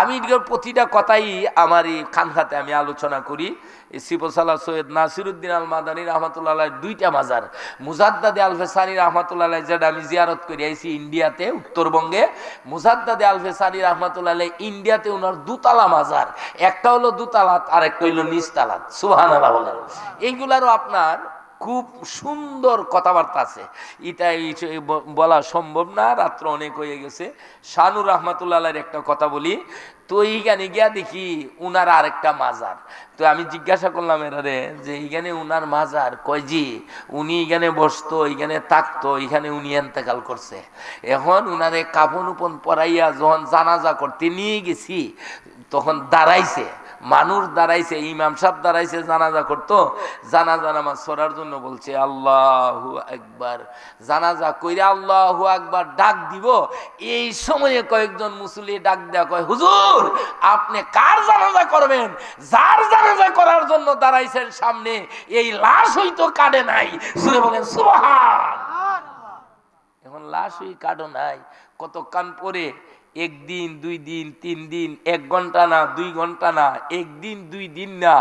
আমি প্রতিটা কথাই আমার এই খানখাতে আমি আলোচনা করি। সিফসালা সৈয়দ নাসিরউদ্দিন আল মাদানী রহমাতুল্লাহ দুইটা মাজার, মুজাদ্দাদে আলফেসানি রহমাতুল্লাহ যেটা আমি জিয়ারত করে আইছি ইন্ডিয়াতে, উত্তরবঙ্গে। মুজাদ্দাদে আলফেসানি রহমাতুল্লাহ ইন্ডিয়াতে ওনার দুতলা মাজার, একটা হলো দুতালাত আর একটা হইলো নিচতালাত। সুবহানাল্লাহ বলেন। এইগুলারও আপনার খুব সুন্দর কথাবার্তা আছে, এটা বলা সম্ভব না, রাত্র অনেক হয়ে গেছে। শানুর রহমাতুল্লাহ একটা কথা বলি। তো এইখানে গিয়া দেখি উনার আরেকটা মাজার। তো আমি জিজ্ঞাসা করলাম এরারে যে এইখানে উনার মাজার কয়? জি, উনি এখানে বসতো, এখানে থাকতো, এখানে উনি এন্তেকাল করছে। এখন উনারে কাফন উপন পরাইয়া যখন জানাজা করতে নিয়ে গেছি তখন দাঁড়াইছে, মানুষ দাঁড়াইছে, ইমাম সাহেব দাঁড়াইছে, জানাজা করতো। জানাজা নামাজ পড়ার জন্য বলছে আল্লাহু আকবার। জানাজা কইরা আল্লাহু আকবার ডাক দিব, এই সময়ে কয়েকজন মুসল্লি ডাক দেয়া কয়, হুজুর আপনি কার জানাজা করবেন? যার জানাজা করার জন্য দাঁড়াইছেন সামনে, এই লাশ হইতো কাটে নাই। শুনে বলেন সুবহান। এখন লাশ হই কাটো নাই, কতক্ষণ পরে, একদিন, 2 দিন, 3 দিন, 1 ঘন্টা না, 2 ঘন্টা না, একদিন 2 দিন না,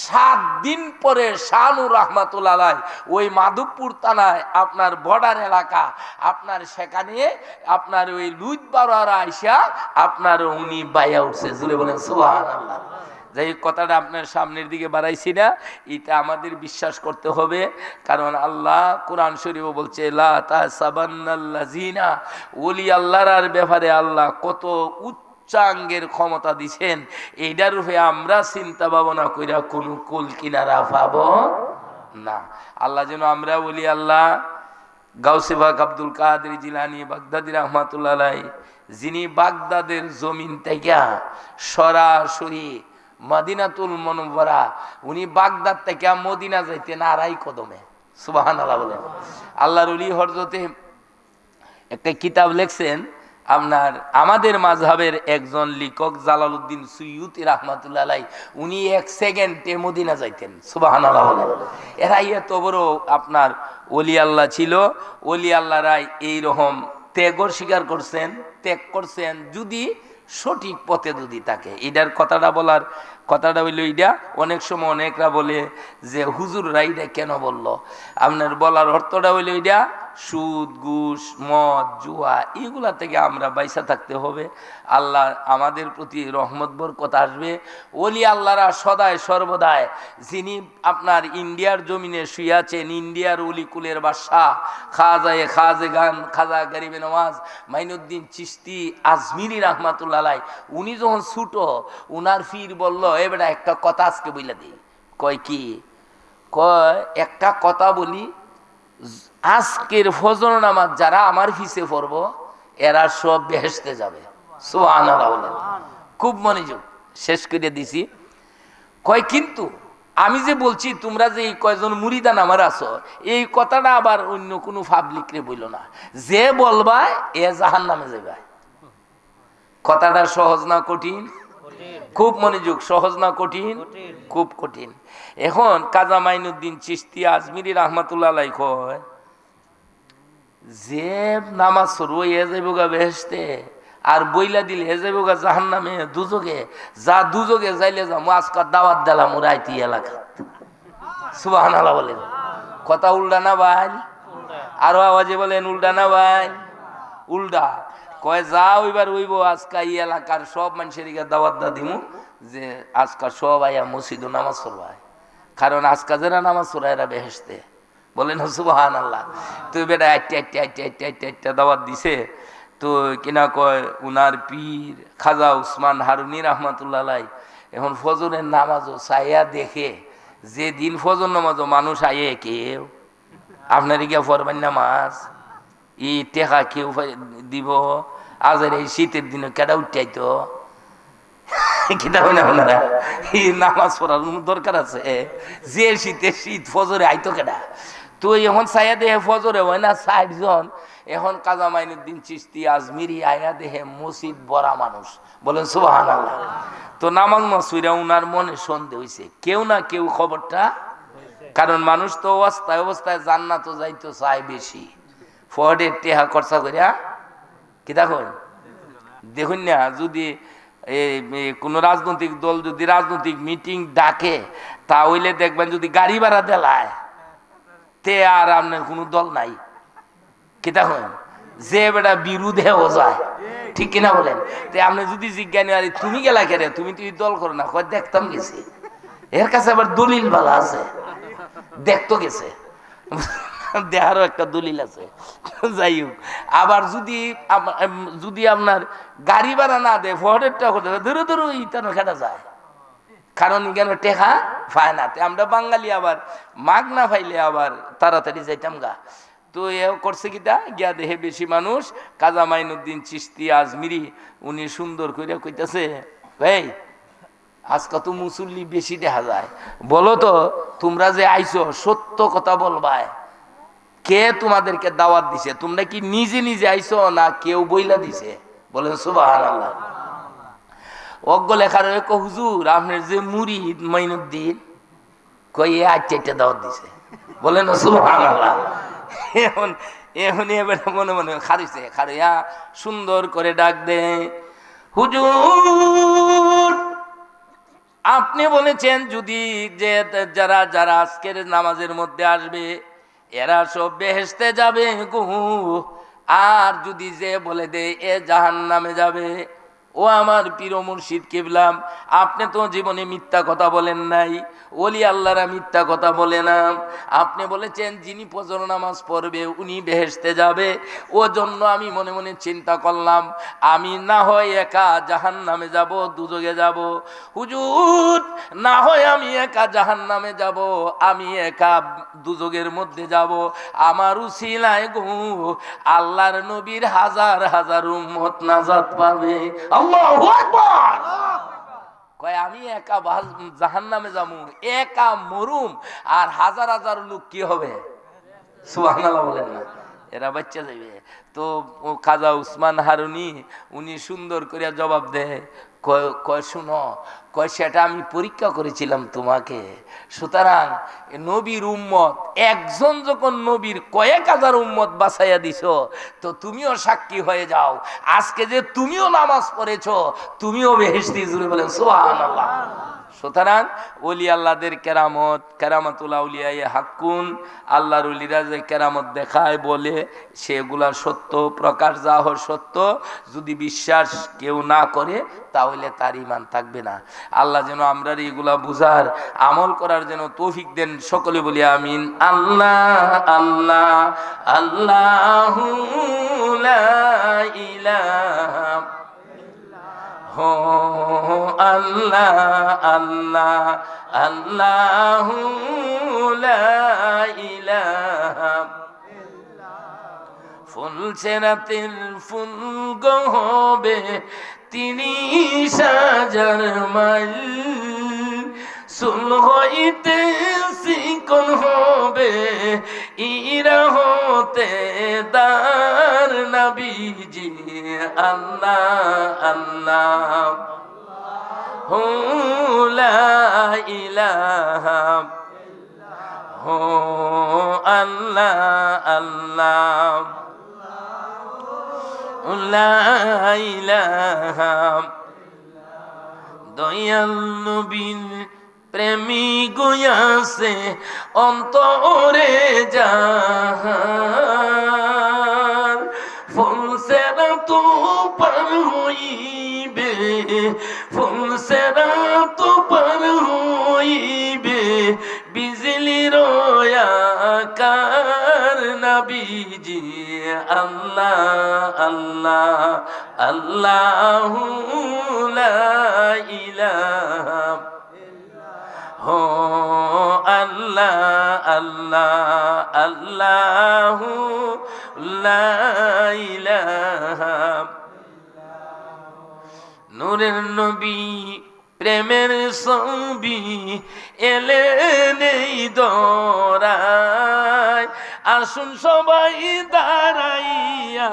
7 দিন পরে শানুর রহমাতুল্লাহ আলাইহি ওই মাধবপুর থানায় আপনার বর্ডার এলাকা, আপনার সেখানে আপনার ওই লুইতবাড়রা আইসা আপনার উনি বাইয়া উঠছে। জুড়ে বলেন সুবহানাল্লাহ। যাই কথাটা আপনার সামনের দিকে বাড়াইছি না, এটা আমাদের বিশ্বাস করতে হবে। কারণ আল্লাহ কোরআন শরীফে বলছে লা তাহসাবান্নাল্লাযিনা, ওলি আল্লাহর ব্যাপারে আল্লাহ কত উচ্চাঙ্গের ক্ষমতা দিছেন, এইটার রূপে আমরা চিন্তা ভাবনা কইরা কোনো কুল কিনারা পাবো না। আল্লাহ যেন আমরা ওলি আল্লাহ গাউসে পাক আব্দুল কাদের জিলানী বাগদাদী রহমাতুল্লাহ আলাইহি, যিনি বাগদাদের জমিন থেকে সরাসরি মদিনাতুল মুনাওয়ারা, উনি বাগদাদ থেকে মদিনা যাইতেন 2.5 কদমে। সুবহানাল্লাহ বলেন। আল্লাহর ওলি হযরতে একটা কিতাব লিখছেন আপনার আমাদের মাযহাবের একজন লেখক জালালউদ্দিন সুয়ুতি রাহমাতুল্লাহ আলাইহি, উনি 1 সেকেন্ডে মদিনা যাইতেন। সুবহানাল্লাহ বলেন। এরা এত বড় আপনার ওলি আল্লাহ ছিল। ওলি আল্লাহরা এইরকম ত্যাগর স্বীকার করছেন, ত্যাগ করছেন যদি সঠিক পথে যদি থাকে। এটার কথাটা হইল এইটা। অনেক সময় অনেকরা বলে যে হুজুররা এইটা কেন বলল, আপনার বলার অর্থটা হইল এইটা সুদ, ঘুষ, মদ, জুয়া এগুলা থেকে আমরা বাইসা থাকতে হবে। আল্লাহ আমাদের প্রতি রহমত বরকত আসবে। ওলি আল্লাহরা সদায় সর্বদায়, যিনি আপনার ইন্ডিয়ার জমিনে শুয়াছেন, ইন্ডিয়ার ওলি কুলের বাদশাহ খাজেগান খাজা গরিবে নওয়াজ মাইনুদ্দিন চিশতি আজমিরি রহমাতুল্লাহ আলাইহি, উনি যখন ছুটো উনার ফির বলল এবারে একটা কথা আজকে বইলা দিই। কয় কি? কয় একটা কথা বলি, আজকের ফজর নামাজ যারা আমার পিছে পড়ব এরা সব বেহেশতে যাবে। সুবহানাল্লাহ বলেন। খুব মনোযোগ, শেষ করে দিছি। কয় কিন্তু আমি যে বলছি তোমরা যে এই কয়জন মুরিদান আমার আছো, এই কথাটা আবার অন্য কোনো পাবলিকরে বইল না, যে বলবা এ জাহান্নামে যাবে। কথাটা সহজ না কঠিন? খুব মনোযোগ। সহজ না কঠিন? খুব কঠিন। এখন কাজা মাইনুদ্দিন চিশতি আজমিরি রহমাতুল্লাহ আলাইহি কয় যে নামাজ পড়বো এ যাইবো গা বেহেশতে, আর বইলা দিলে এ যাইবো গা জাহান্নামে, দুজকে। যা দুজকে যাইলে যা আজকাল দাওয়াত দিলাম রাইতি এলাকা। সুবহানাল্লাহ বলেন। কথা উল্টা না ভাই? আরো আওয়াজে বলেন উল্টা না ভাই? উল্টা। কয় যা ওইবার হইব আজকা এই এলাকার সব মানুষের দাওয়াত দা দিমু যে আজকা সব আইয়া মসজিদ নামাজ পড়বায়, কারণ আজকা যারা নামাজ পড়ায় এরা বেহেশতে। বলেন সুবহানাল্লাহ। তো বেটা একটা দাওয়াত দিছে। তো কিনা কয় উনার পীর খাজা উসমান হারুনি রহমাতুল্লাহ আলাইহি এখন ফজরের নামাজও চাইয়া দেখে, যে দিন ফজর নামাজও মানুষ আইয়ে কেউ আপনার গিয়া পড়বেন নামাজ, ই টেকা কেউ দিব আজের এই শীতের দিনে কেডা উঠাইতো নামাজ পড়ার দরকার আছে যে শীতে শীত ফজরে আইতো কেডা তুই এখন ছায়া দেহে ফজরে হয় না ৬০ জন এখন কাজা মাইনুদ্দিন চিশতি আজমিরি আয়া দেহে মসজিদ বড়া মানুষ বলেন সুবহানাল্লাহ। তো নামাজ মাসুইরা উনার মনে সন্দেহ হয়েছে কেউ না কেউ খবরটা, কারণ মানুষ তো অবস্থায় অবস্থায় জান্নাত যাইতো চায় বেশি ফোর্ডের টেহা খরচা করিয়া কি দেখুন না, যদি কোন রাজনৈতিক দল যদি রাজনৈতিক মিটিং ডাকে তাহলে দেখবেন যদি গাড়ি ভাড়া দেলায় তে আর আপনার কোনো দল নাই কি দেখুন যে বেটা বিরুদ্ধেও যায় ঠিক কিনা বলেন। তে আপনি যদি জিজ্ঞানী আরে তুমি গেলা কেরে তুমি তুই দল করো না কয় দেখতাম গেছি এর কাছে আবার দলিল ভালো আছে দেখতো গেছে দেহারও একটা দলিল আছে। যাই হোক আবার যদি আপনার গাড়ি ভাড়া না দেয় ফোর্ডেরটা ধরো ধরো ইতানো খেটা যায়, কারণ কেন টেকা পায় না। আমরা বাঙালি আবার মাগ না পাইলে আবার তাড়াতাড়ি যাইতাম গা। তো এ করছে কিটা গিয়া দেহে বেশি মানুষ কাজা মাইনুদ্দিন চিশতি আজমিরি উনি সুন্দর কইরা কইতাছে ভাই আজ কত মুসল্লি বেশি দেখা যায়, বলো তো তোমরা যে আইছো সত্য কথা বলবাই কে তোমাদেরকে দাওয়াত দিছে, তোমরা কি নিজে নিজে আইছো না কেউ বইলা দিছে? বলেন সুবহানাল্লাহ। অজ্ঞ লেখার হুজুর আপনার যে মুরিদ মাইনুদ্দিন কই আচ্ছা দাওয়াত দিছে, বলেন সুবহানাল্লাহ। এখন এখন এবার মনে মনে খারিছে খারিয়া সুন্দর করে ডাক দে হুজুর আপনি বলেছেন যদি যে যারা যারা আজকের নামাজের মধ্যে আসবে এরা সব বেহেশতে যাবে গো, আর যদি যে বলে দে এ জাহান্নামে যাবে। ও আমার পীর মুর্শিদ কিবলাম আপনি তো জীবনে মিথ্যা কথা বলেন নাই, ওলি আল্লাহরা মিথ্যা কথা বলে না। আপনি বলেছেন যিনি ফজর নামাজ পড়বে উনি বেহেশতে যাবে, ও জন্য আমি মনে মনে চিন্তা করলাম আমি না হয় একা জাহান্নামে যাব দুজকে যাব। হুজুর না হয় আমি একা জাহান্নামে যাব, আমি একা দুজকের মধ্যে যাব, আমার উসিলায় গো আল্লাহর নবীর হাজার হাজার উম্মত নাজাত পাবে। আল্লাহু আকবার। কয় আমি একা জাহান্নামে যাবো একা মরুম আর হাজার হাজার লোক কি হবে? সুবহানাল্লাহ বলেন না, এরা বাচ্চা যাবে। তো খাজা উসমান হারুনি উনি সুন্দর করে জবাব দেয় কয় শুনো কয় সেটা আমি পরীক্ষা করেছিলাম তোমাকে, সুতরাং নবীর উম্মত একজন যখন নবীর কয়েক হাজার উম্মত বাছাইয়া দিছ তো তুমিও সাক্ষী হয়ে যাও, আজকে যে তুমিও নামাজ পড়েছো তুমিও বেহেশতি। জুড়ে বলেন সুবহানাল্লাহ। সুতরাং ওলি আল্লাহদের কেরামত কেরামতুল আউলিয়া হাক্কুন, আল্লাহর ওলিরা যে কেরামত দেখায় বলে সেগুলা সত্য প্রকাশ যাহ সত্য, যদি বিশ্বাস কেউ না করে তাহলে তার ঈমান থাকবে না। আল্লাহ যেন আমরা এগুলা বুঝার আমল করার যেন তৌফিক দেন, সকলে বলি আমিন। আল্লাহ আল্লাহ আল্লাহু লা ইলাহা হো আল্লাহ আল্লাহ আল্লাহু লা ইলাহা। ফুলসেরাতের ফুল গহবে ৩০,০০০ মাইল, সুল হইতে শিকল হবে ইরা হতে দার নবীজি। আল্লাহ আল্লাহ হু লা ইলাহা হো আল্লাহ আল্লাহ লা ইলাহা। দয়াল নবীর প্রেমী গয়াছে অন্তরে যাহার, ফুলসেরা তো পার হইবে ফুলসেরা তো পার হইবে বিজলির আকার নবীজি। আল্লাহ আল্লাহ আল্লাহু লা ইলাহা হো আল্লাহ আল্লাহ আল্লাহু লা ইলাহা নূরের নবী প্রেমের ছবি এলেন এই দরায় আসুন সবাই দাঁড়াইয়া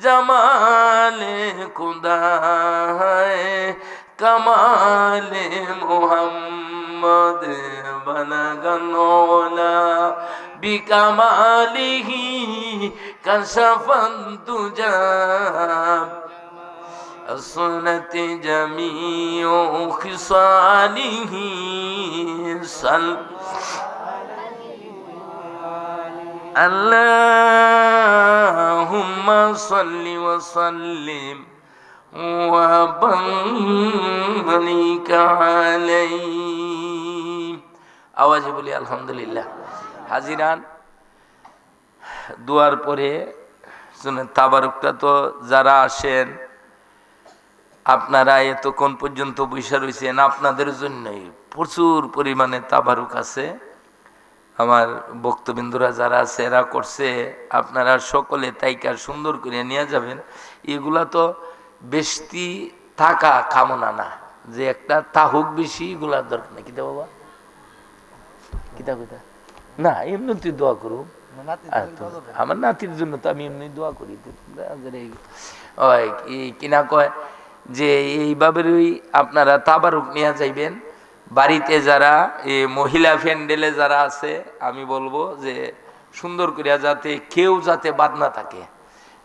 জামালে খুদায় কমালে মুহাম্মদ বনগনোলা বিকমালিহি কশফন তুজা أصنت جميع خصاله اللهم صل وسلم وبارك عليه আওয়াজে বলি আলহামদুলিল্লাহ। হাজিরান, দুয়ার পরে শুনে তাবারুকটা তো যারা আসেন আপনারা এতক্ষণ পর্যন্ত বৈশা রয়েছেন আপনাদের জন্যই প্রচুর পরিমাণে তাবারুক আছে। আমার ভক্তবিন্দুরা যারা আছে এরা করছে, আপনারা সকলে তাইকার সুন্দর করে নিয়ে যাবেন। এগুলা তো বেশি থাকা কামনা না, যে একটা তাহুক বেশি এগুলার দরকার নেই। কিতা বাবা কিতা কিতা না, এমনি তুই দোয়া করুন আমার নাতির জন্য, তো আমি এমনি দোয়া করি। কিনা কয় যে এইভাবেই আপনারা তাবারুক নিয়ে যাইবেন। বাড়িতে যারা মহিলা প্যান্ডেলে যারা আছে আমি বলবো যে সুন্দর করিয়া যাতে কেউ যাতে বাদ না থাকে,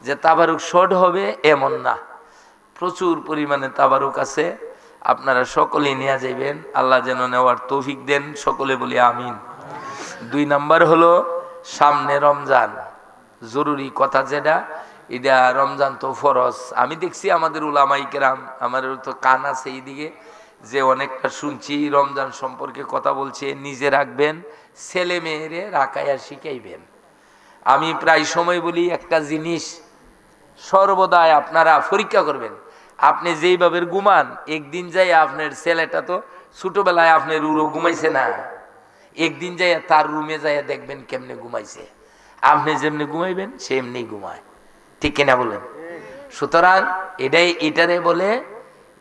যে তাবারুক শর্ট হবে এমন না, প্রচুর পরিমাণে তাবারুক আছে, আপনারা সকলেই নিয়ে যাইবেন। আল্লাহ যেন নেওয়ার তৌফিক দেন, সকলে বলি আমিন। 2 নাম্বার হলো সামনে রমজান, জরুরি কথা যেটা, এটা রমজান তো ফরজ। আমি দেখছি আমাদের উলামায়ে কেরাম, আমার তো কান আছে এইদিকে, যে অনেকটা শুনছি রমজান সম্পর্কে কথা বলছে, নিজে রাখবেন, ছেলে মেয়েরে রাখাইয়া শিখাইবেন। আমি প্রায় সময় বলি একটা জিনিস সর্বদাই আপনারা পরীক্ষা করবেন। আপনি যেইভাবে ঘুমান, একদিন যাই আপনার ছেলেটা তো ছোটবেলায় আপনার উড়ো ঘুমাইছে না, একদিন যাই তার রুমে যাইয়া দেখবেন কেমনে ঘুমাইছে। আপনি যেমনি ঘুমাইবেন সে এমনি ঘুমায়, ঠিক কিনা বলেন? সুতরাং এটারে বলে,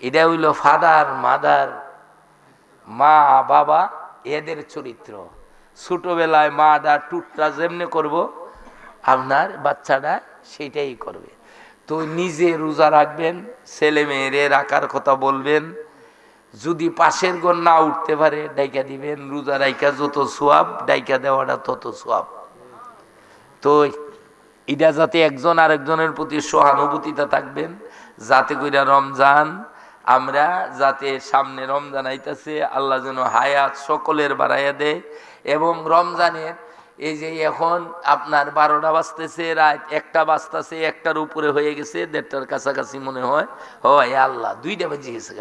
এটা হইল ফাদার মাদার, মা বাবা এদের চরিত্র। ছোটবেলায় মা দা টুটটা যেমনি করব আপনার বাচ্চাটা সেটাই করবে। তো নিজে রোজা রাখবেন, ছেলে মেয়েরে রাখার কথা বলবেন। যদি পাশের ঘর না উঠতে পারে ডাইকা দিবেন, রোজা রাইকা যত সোয়াব ডাইকা দেওয়াটা তত সোয়াব। তো এটা যাতে একজন আরেকজনের প্রতি সহানুভূতিটা থাকবেন, যাতে কইরা রমজান আমরা যাতে সামনে রমজান আইতাছে আল্লাহ যেন হায়াত সকলের বাড়াইয়া দেয়। এবং রমজানের এই যে এখন আপনার 12টা বাজতেছে, রাত 1টা বাজতেছে, 1টার উপরে হয়ে গেছে, 1:30টার কাছাকাছি মনে হয়। হয় আল্লাহ 2টা বেজে গেছে,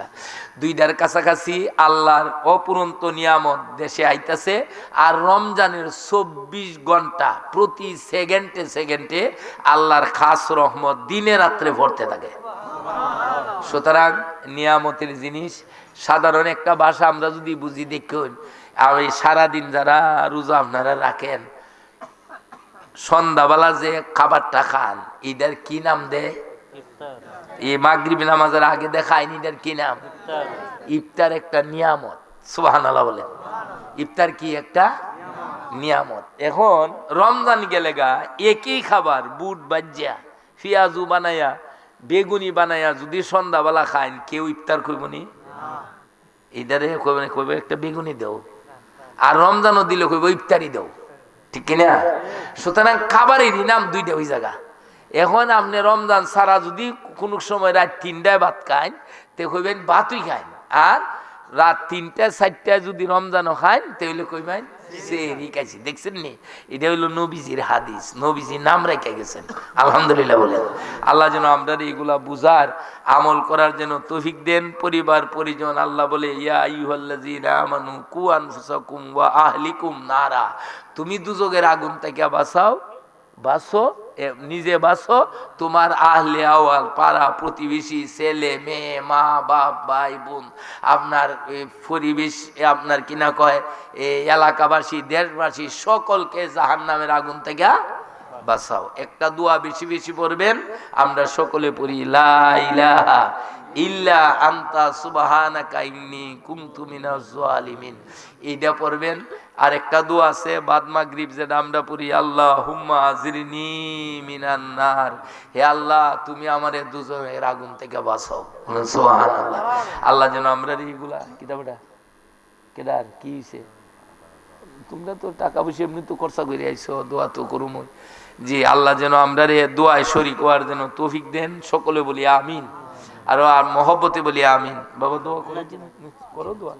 2টার কাছাকাছি আল্লাহর অপুরন্ত নিয়ামত দেশে আইতাছে। আর রমজানের 24 ঘন্টা প্রতি সেকেন্ডে সেকেন্ডে আল্লাহর খাস রহমত দিনে রাত্রে ভরতে থাকে। সুতরাং নিয়ামতের জিনিস সাধারণ একটা ভাষা আমরা যদি বুঝি, দেখুন আমি সারাদিন যারা রোজা আপনারা রাখেন, সন্ধ্যাবেলা যে খাবারটা খান এটার কি নাম দেয়? এই মাগরিব নামাজের আগে দেখায়নি, এটার কি নাম? ইফতার একটা নিয়ামত। সুবহানাল্লাহ বলেন। ইফতার কি একটা নিয়ামত। এখন রমজান গেলে গা একই খাবার বুট বাজ্যা পেঁয়াজু বানাইয়া বেগুনি বানাইয়া যদি সন্ধ্যাবেলা খান, কেউ ইফতার কইবনি? এটারে কইবে একটা বেগুনি দেও, আর রমজানও দিলে কইব ইফতারি দেও, ঠিক কিনা? সুতরাং খাবারেরই নাম 2টা ওই জায়গা। এখন আপনি রমজান ছাড়া যদি কোনো সময় রাত 3টায় ভাত খান, তে কইবেন ভাতই খান। আর রাত 3টা 4টায় যদি রমজানও খান, তাহলে কইবেন সেহরি খাইছি। দেখছেন নি? এটা হইল নবীজির হাদিস, নবীজি নাম রেখে গেছেন। আলহামদুলিল্লাহ বলেন। আল্লাহ যেন আমরা এইগুলা বুঝার আমল করার জন্য তৌফিক দেন। পরিবার পরিজন আল্লাহ বলে, ইয়া আইয়ুহাল্লাযীনা আমানু কু আনফুসাকুম ওয়া আহলিকুম নারা, তুমি দুজকের আগুন থেকে বাঁচাও, বাঁচো নিজে বাঁচো, তোমার আহলে আওয়াল, পাড়া প্রতিবেশী, ছেলে মেয়ে, মা বাপ, ভাই বোন, আপনার পরিবেশ, আপনার কিনা কয় এলাকাবাসী, দেশবাসী সকলকে জাহান্নামের আগুন থেকে বাঁচাও। একটা দোয়া বেশি বেশি পড়বেন, আমরা সকলে পড়ি লা ইলাহা ইল্লা আনতা সুবহানাকা ইন্নী কুনতু মিনাজ জালিমিন, এইটা পড়বেন। আর একটা দোয়া আছে বাদ মাগরিব, যেটা আমরা পড়ি আল্লাহুম্মা আজিরনি মিনান নার, হে আল্লাহ তুমি আমারে দুজকের আগুন থেকে বাঁচাও। সুবহানাল্লাহ। আল্লাহ যেন আমরা এইগুলা কিতাবটা কেদার কি হইছে, তোমরা তো টাকা পয়সা এমনি তো খরচা করে আইছো, দোয়া তো করুম। জি, আল্লাহ যেন আমরা দোয়ায় শরীক হওয়ার যেন তৌফিক দেন। সকলে বলি আমিন, আর মহব্বতে বলি আমিন। বাবা দোয়া করেছেন, করো দোয়া।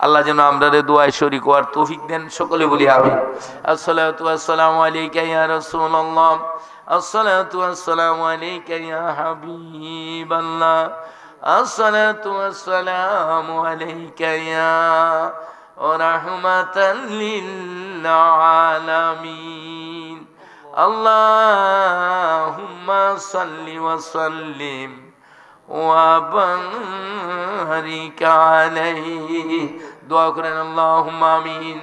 আল্লাহ যেন আমরা দোয়ায় শরীক হওয়ার তৌফিক দেন। সকলে বলি আমিন। আসসালাতু ওয়াসসালামু আলাইকা ইয়া রাসূলুল্লাহ, আসসালাতু ওয়াসসালামু আলাইকা ইয়া হাবিবাল্লাহ, আসসালাতু ওয়াসসালামু আলাইকা ইয়া রাহমাতাল লিল আলামিন। আল্লাহুম্মা সাল্লি ওয়া সাল্লিম ওয়া বারিক আলাইহি। দোয়া করেন আল্লাহুম্মা আমিন।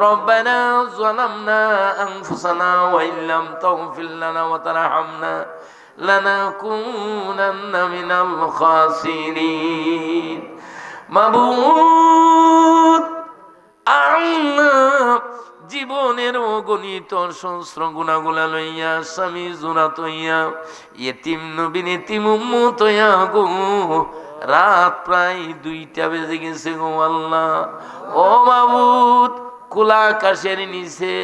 রব্বানা যালামনা আনফুসানা ওয়া ইল্লাম তাগফির লানা ওয়া তারহামনা লানাকুনান্না মিনাল খাসিরিন। মাবুদ, আল্লাহ জীবনের অগণিত সহস্র গুণাগুলা লইয়া, স্বামী জোড়াত হইয়া, ইয়েতিম নবীন ইয়েতিম উম্মত হইয়া গো, রাত প্রায় 2টা বেজে গেছে গো আল্লাহ। ও মাবুদ, খোলা আকাশের নিচে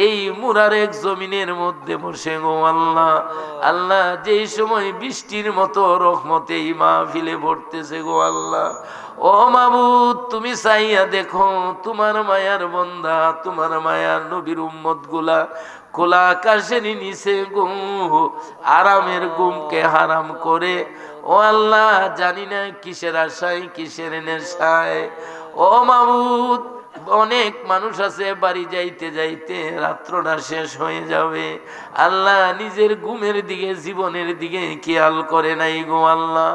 এই মুরারেক জমিনের মধ্যে বসে গো আল্লাহ, আল্লাহ যেই সময় বৃষ্টির মতো রহমতে এই মাহফিলে ভরতেছে গো আল্লাহ। ও মাবুদ, তুমি চাইয়া দেখো তোমার মায়ার বন্দা, তোমার মায়ার নবীর উম্মত গুলা খোলা আকাশের নিচে গো আরামের ঘুমকে হারাম করে, ও আল্লাহ জানি না কিসের আশায় কিসের নেশায়। ও মাবুদ, অনেক মানুষ আছে বাড়ি যাইতে যাইতে রাত্রটা শেষ হয়ে যাবে, আল্লাহ নিজের ঘুমের দিকে জীবনের দিকে খেয়াল করে নাই গো আল্লাহ।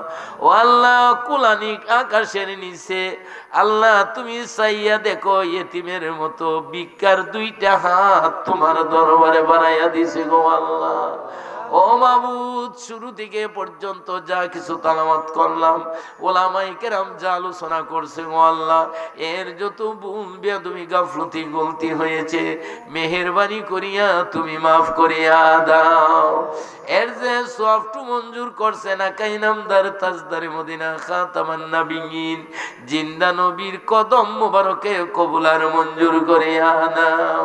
ও আল্লাহ, কুলানিক আকাশের নিচে আল্লাহ তুমি চাইয়া দেখো, ইয়েতিমের মতো ভিক্ষার 2টা হাত তোমার দরবারে বাড়াইয়া দিছে গো আল্লাহ। ও মাবুদ, শুরু থেকে পর্যন্ত যা কিছু তালাওয়াত করলাম, ওলামায়ে কেরাম যা আলোচনা করছে ও আল্লাহ, এর যত ভুল বেয়াদবি গাফলতি গলতি হয়েছে মেহেরবানি করিয়া তুমি মাফ করিয়া দাও। এর যে সওয়াবটু মঞ্জুর করছে না কাইনামদার তাজদারে মদিনা খাতামান নবিয়্যিন জিন্দা নবীর কদম মোবারকে কবুলার মঞ্জুর করিয়া নাও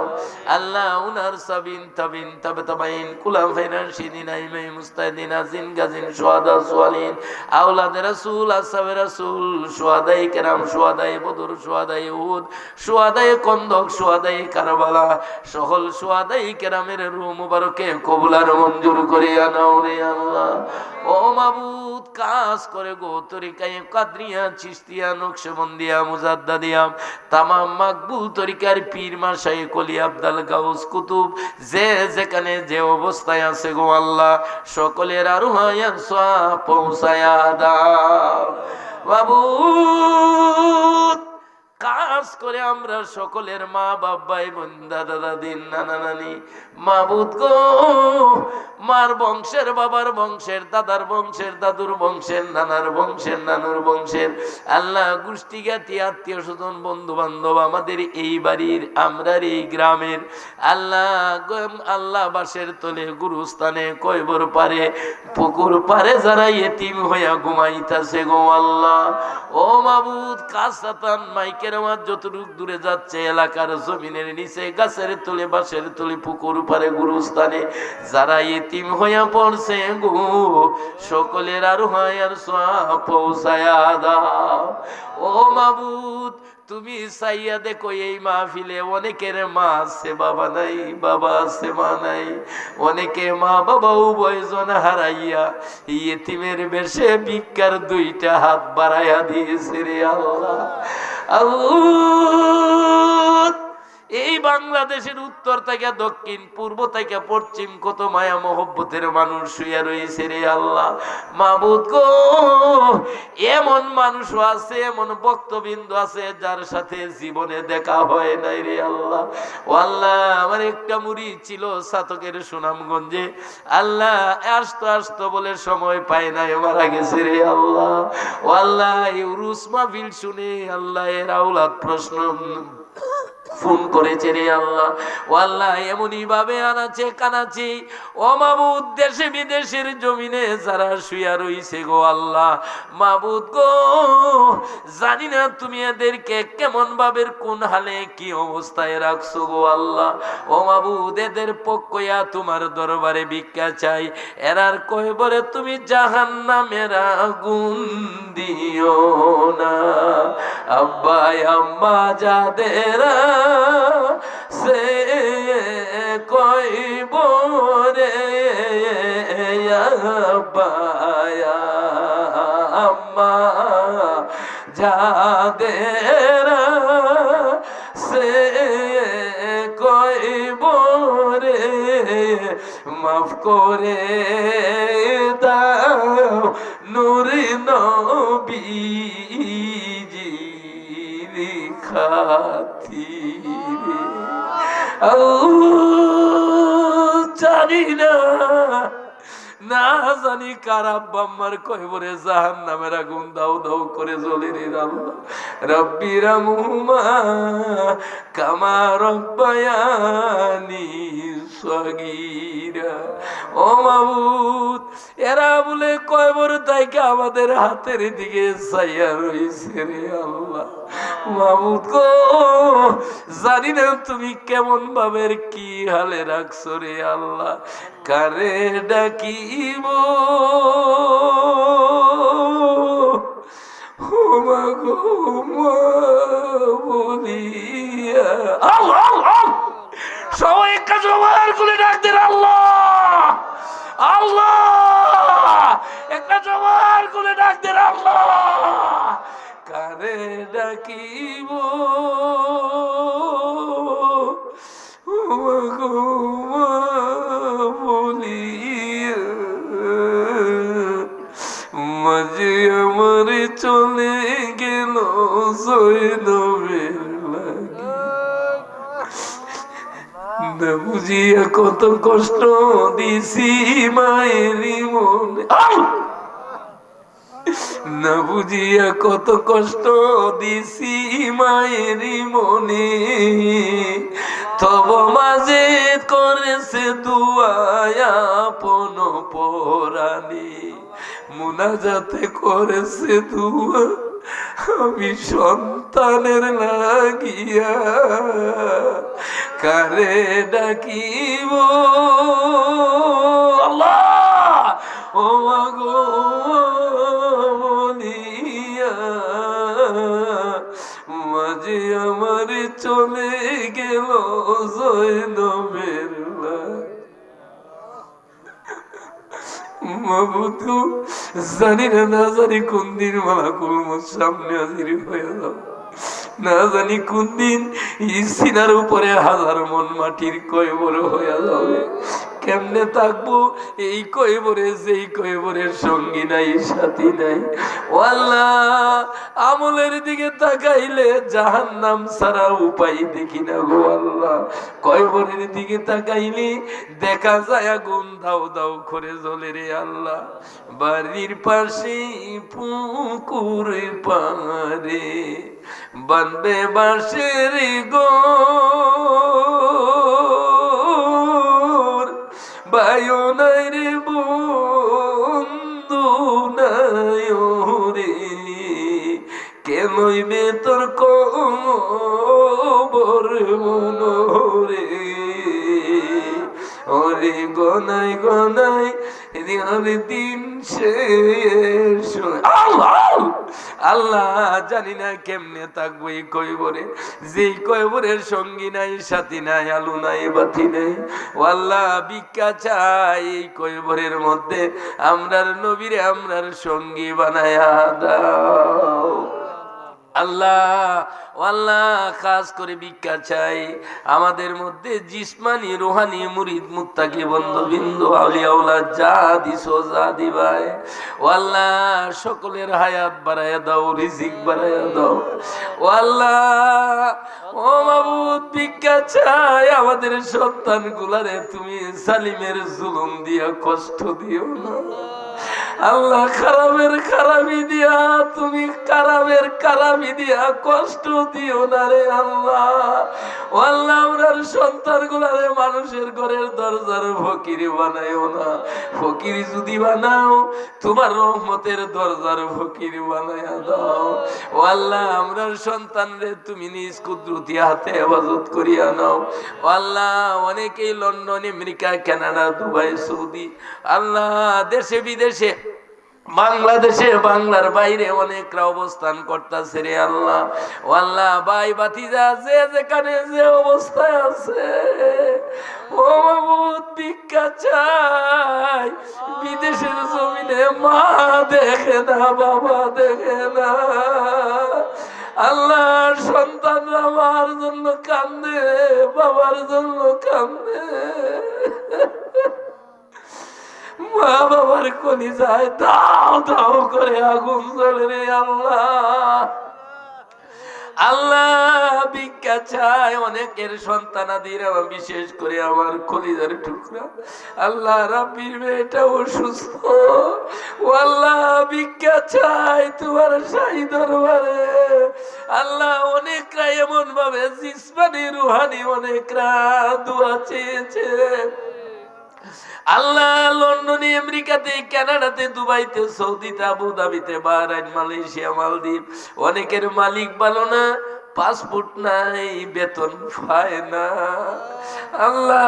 আল্লাহ। উনার সাবিন তাবিন তাবে তাবাইন কুলাফায়ে রাশিদিন আইমায়ে মুস্তাহিদিন আজিন গাজিন শুহাদা সালিহিন আওলাদে রাসূল আসহাবে রাসূল শুহাদায়ে কেরাম শুহাদায়ে বদর শুহাদায়ে উহুদ শুহাদায়ে কন্দক শুহাদায়ে কারবালা সকল শুহাদায়ে কেরামের রূহ মোবারকে কবুলার মঞ্জুর করিয়া নাও রে আল্লাহ। ও মাবুদ, কাজ করে গো তরিকায়ে কাদরিয়া চিশতিয়া নকশবন্দিয়া মুজাদ্দাদিয়া তামাম মাকবুল তরিকার পীর মাশায়েখ ওলি আব্দাল গাউস কুতুব যে যেখানে যে অবস্থায় আছে গো আল্লাহ, সকলের আরোহায়াত সওয়াব পৌঁছায়া দাও মাবুদ। কাজ করে আমরা সকলের মা বাপ ভাই বোন দাদা দাদি নানা নানি মাবুদ গো, মার বংশের বাবার বংশের দাদার বংশের দাদুর বংশের নানার বংশের নানুর বংশের আল্লাহ গোষ্ঠী জ্ঞাতি আত্মীয় স্বজন বন্ধু বান্ধব আমাদের এই বাড়ির আমরার এই গ্রামের আল্লাহ আল্লাহ বাসের তলে গুরুস্থানে কয়বর পারে পুকুর পারে যারা ইতিম হইয়া ঘুমাইতাছে গো আল্লাহ। ও মাবুদ, কাসাতান মাইকের আওয়াজ যতটুক দূরে যাচ্ছে এলাকার জমিনের নিচে গাছের তলে বাঁশের তলে পুকুর পারে গুরুস্থানে যারা ইতিম হইয়া পড়ছে গো, সকলের আরোহায়ার সওয়াব পৌঁছায়া দাও। ও মাবুদ, তুমি চাইয়া দেখো এই মাহফিলে অনেকের মা আছে বাবা নাই, বাবা আছে মা নাই, অনেকে মা বাবা উভয়জন হারাইয়া ইতিমের বেশে ভিক্ষার 2টা হাত বাড়াইয়া দিয়েছে রে আল্লাহ। আল্লাহ এই বাংলাদেশের উত্তর থেকে দক্ষিণ, পূর্ব থেকে পশ্চিম কত মায়া মহব্বতের মানুষ শুয়ে রয়েছে রে আল্লাহ। মাবুদ গো, এমন মানুষও আছে, এমন বক্তবৃন্দ আছে যার সাথে জীবনে দেখা হয় নাই রে আল্লাহ। ও আল্লাহ, আমার একটা মুরিদ ছিল সাতকের সুনামগঞ্জে, আল্লাহ আসতো আসতো বলে সময় পায় নাই, মারা গেছে রে আল্লাহ। ও আল্লাহ, এই উরুস মাহফিল শুনে আল্লাহ এর আওলাদ প্রশ্ন ফোন করেছে রে আল্লাহ। ও আল্লাহ, এমনই ভাবে আনাচে কানাচে ও মাবুদ দেশে বিদেশের জমিনে যারা শুয়া রইছে গো আল্লাহ, মাবুদ গো জানি না তুমি এদেরকে কেমন ভাবে কোন হালে কি অবস্থায় রাখছো গো আল্লাহ। ও মাবুদ, এদের পক্ষয়া তোমার দরবারে ভিক্ষা চাই, এরার কয়বরে তুমি জাহান্নামের আগুন দিও না। আব্বা আম্মা যাদের সে কয়বরে আব্বা আম্মা যাদের সে কয়বরে মাফ করে দাও নূরে নবীজির খাতিরে। জানি না, না জানি কার আব্বা আম্মার কয়বরে জাহান্নামের আগুন দাও দাও করে জ্বলে রে আল্লাহ। রব্বি রামহুমা কামা রব্বায়ানি সগীরা। ও মাবুদ, এরা বলে কয়বর তাইকে আমাদের হাতের দিকে চাইয়া রইছে রে আল্লাহ। মাবুদ গো, জানি না তুমি কেমন ভাবে কি হালে রাখছো রে আল্লাহ। কারে ডাকিব বলিয়া, সবাই একটা জোয়ার করে ডাক দেন আল্লাহ আল্লাহ, একটা জোয়ার করে ডাক দেন আল্লাহ। কারে ডাকিব বলিয়া, মাঝে আমার চলে গেল জৈনবের লাগি, না বুঝিয়া কত কষ্ট দিছি মায়েরই মনে, না বুঝিয়া কত কষ্ট দিছি মায়েরই মনে, তব মাঝে করেছে দুয়ায়া আপন পরাণে, মুনাজাতে করেছে দুয়া আমি সন্তানের লাগিয়া। কারে ডাকিব আল্লাহ ও মাগো বলিয়া, মাঝে আমার চলে গেল জৈনবের লাগি। মাবুদ জানি না, না জানি কোন দিন মালাকুল মউত সামনে হাজির হয়ে যাবে, না জানি কোন দিন সিনার উপরে হাজার মন মাটির কয়বর হয়ে যাবে। কেমনে থাকবো এই কয়বরে, যেই কয়বরের সঙ্গী নাই সাথী নাই। ও আল্লাহ, আমলের দিকে তাকাইলে জাহান্নাম ছাড়া উপায় দেখি না গো আল্লাহ। কয়বরের দিকে তাকাইলে দেখা যায় আগুন দাও দাও করে জ্বলে রে আল্লাহ। বাড়ির পাশে পুকুর পারে বানবে বাঁশের গোর, বায়ু নাই রে বন্ধু নাই রে, কেনইবে তোর কবর মনোরে। ওরে গনাই গনাই দিন শেষ। আল্লাহ জানি না কেমনে থাকবো এই কয়বরে, যেই কয়বরের সঙ্গী নাই সাথী নাই আলু নাই বাতি নাই। ও আল্লাহ, ভিক্ষা চাই এই কয়বরের মধ্যে আমরার নবীরে আমরার সঙ্গী বানায়া দাও। আল্লাহ আল্লাহ খাস করে ভিক্ষা চাই আমাদের মধ্যে জিসমানি রুহানি মুরিদ মুত্তাকি বন্ধুবিন্দু আউলিয়া আওলাদ যা দিছো যা দিবাই ও আল্লাহ সকলের হায়াত বাড়ায়া দাও রিজিক বাড়ায়া দাও ও আল্লাহ ও মাবুদ ভিক্ষা চাই আমাদের সন্তানগুলারে তুমি সালিমের জুলুম দিয়া কষ্ট দিও না আল্লাহ খারাপের খারাপি দিয়া তুমি খারাপের খারাপি দিয়া কষ্ট দিও না রে আল্লাহ ও আল্লাহ আমরার সন্তান গুলারে মানুষের ঘরের দরজার ফকির বানাইও না ফকির যদি বানাও তোমার রহমতের দরজার ফকির বানাইয়া দাও ও আল্লাহ আমরার সন্তান রে তুমি নিজ কুদরতি হাতে হেফাজত করিয়া নাও ও আল্লাহ অনেকেই London America Canada Dubai Saudi Allah দেশে বিদেশে বাংলাদেশে বাংলার বাইরে অনেকরা অবস্থান করতেছে রে আল্লাহ ও আল্লাহ ভাই ভাতিজা যে যেখানে যে অবস্থায় আছে ও মাবুদ ভিক্ষা চাই বিদেশের জমিনে মা দেখে না বাবা দেখে না আল্লাহ সন্তানরা মার জন্য কান্দে বাবার জন্য কান্দে মা বাবার কলিজায় দাও দাও করে আগুন জ্বলে রে আল্লাহ আল্লাহ ভিক্ষা চাই অনেকের সন্তানাদির বিশেষ করে আমার কলিজার টুকরা আল্লাহ রাব্বির মেয়েটা অসুস্থ ও আল্লাহ ভিক্ষা চাই তোমার শাহী দরবারে আল্লাহ অনেকরা এমন ভাবে জিসমানি রুহানি অনেকরা দোয়া চেয়েছে আল্লাহ লন্ডনে আমেরিকাতে কানাডাতে দুবাইতে সৌদিতে আবুধাবিতে বাহরাইন মালয়েশিয়া মালদ্বীপ অনেকের মালিক ভালো না পাসপোর্ট নাই বেতন পায় না আল্লাহ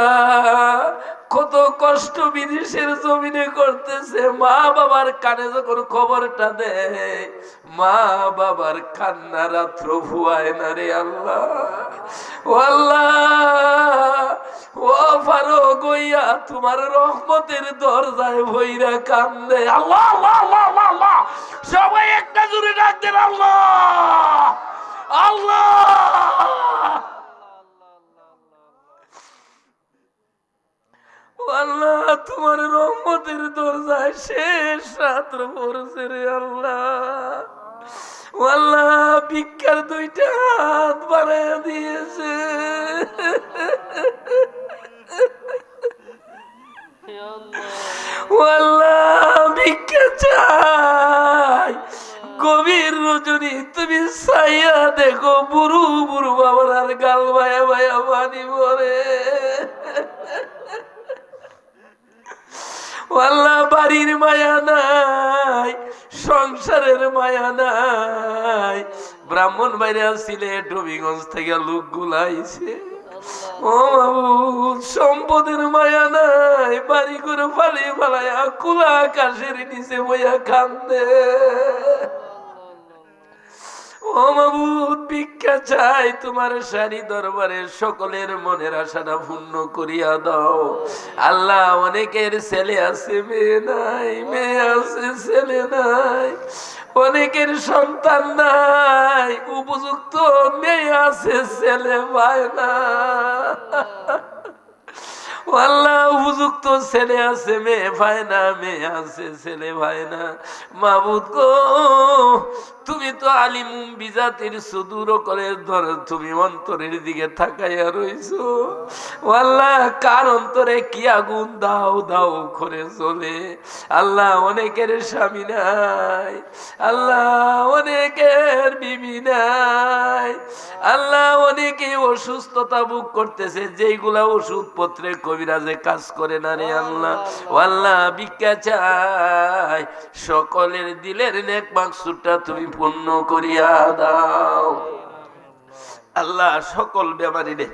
কত কষ্ট বিদেশের জমিনে করতেছে মা বাবার কানে যখন খবরটা দেয় মা বাবার কান্না রাত্র ভুয়ায় না রে আল্লাহ ও আল্লাহ ও ফারুক হইয়া তোমার রহমতের দরজায় ভইরা কান্দে আল্লাহ আল্লাহ আল্লাহ আল্লাহ সবাই একটা জোরে ডাক দেন আল্লাহ আল্লাহ আল্লাহ তোমার রহমতের দরজায় শেষ রাত্র পড়ছে রে আল্লাহ আল্লাহ ভিক্ষার দুইটা হাত বাড়াইয়া দিয়েছে আল্লাহ ভিক্ষা চাই গভীর রজনী তুমি চাইয়া দেখো বুড়ু বুড়ু বাবার আর গাল ভাইয়া ভাইয়া পানি ভরে আল্লাহ বাড়ির মায়া নাই সংসারের মায়া নাই ব্রাহ্মণ বাইরে সিলেট হবিগঞ্জ থেকে লোক গুলাইছে ও মাবুদ সম্পদের মায়া নাই বাড়ি করে ফালি ফালাইয়া খোলা আকাশের নিচে বইয়া কান্দে ও মাবুদ ভিক্ষা চাই তোমার সারি দরবারে সকলের মনের আশাটা পূর্ণ করিয়া দাও আল্লাহ অনেকের ছেলে আছে মেয়ে নাই মেয়ে আছে ছেলে নাই অনেকের সন্তান নাই উপযুক্ত মেয়ে আছে ছেলে পায় না আল্লাহ উপযুক্ত ছেলে আছে মেয়ে পায় না মেয়ে আছে ছেলে পায় না মাবুদ গো তুমি তো আলিমুম বিজাতির সুদূর করে ধর তুমি অন্তরের দিকে তাকাইয়া রইছো আল্লাহ কার অন্তরে কি আগুন দাও দাও করে চলে আল্লাহ অনেকের স্বামী নাই আল্লাহ অনেকের বিবি নাই আল্লাহ অনেকে অসুস্থতা ভোগ করতেছে যেইগুলা ওষুধপত্রে কবিরাজে কাজ করে না রে আল্লাহ আল্লাহ ভিক্ষা চাই সকলের দিলের নেক মাকসুদটা তুমি পূর্ণ করিয়া দাও আল্লাহ সকল বেমারিরে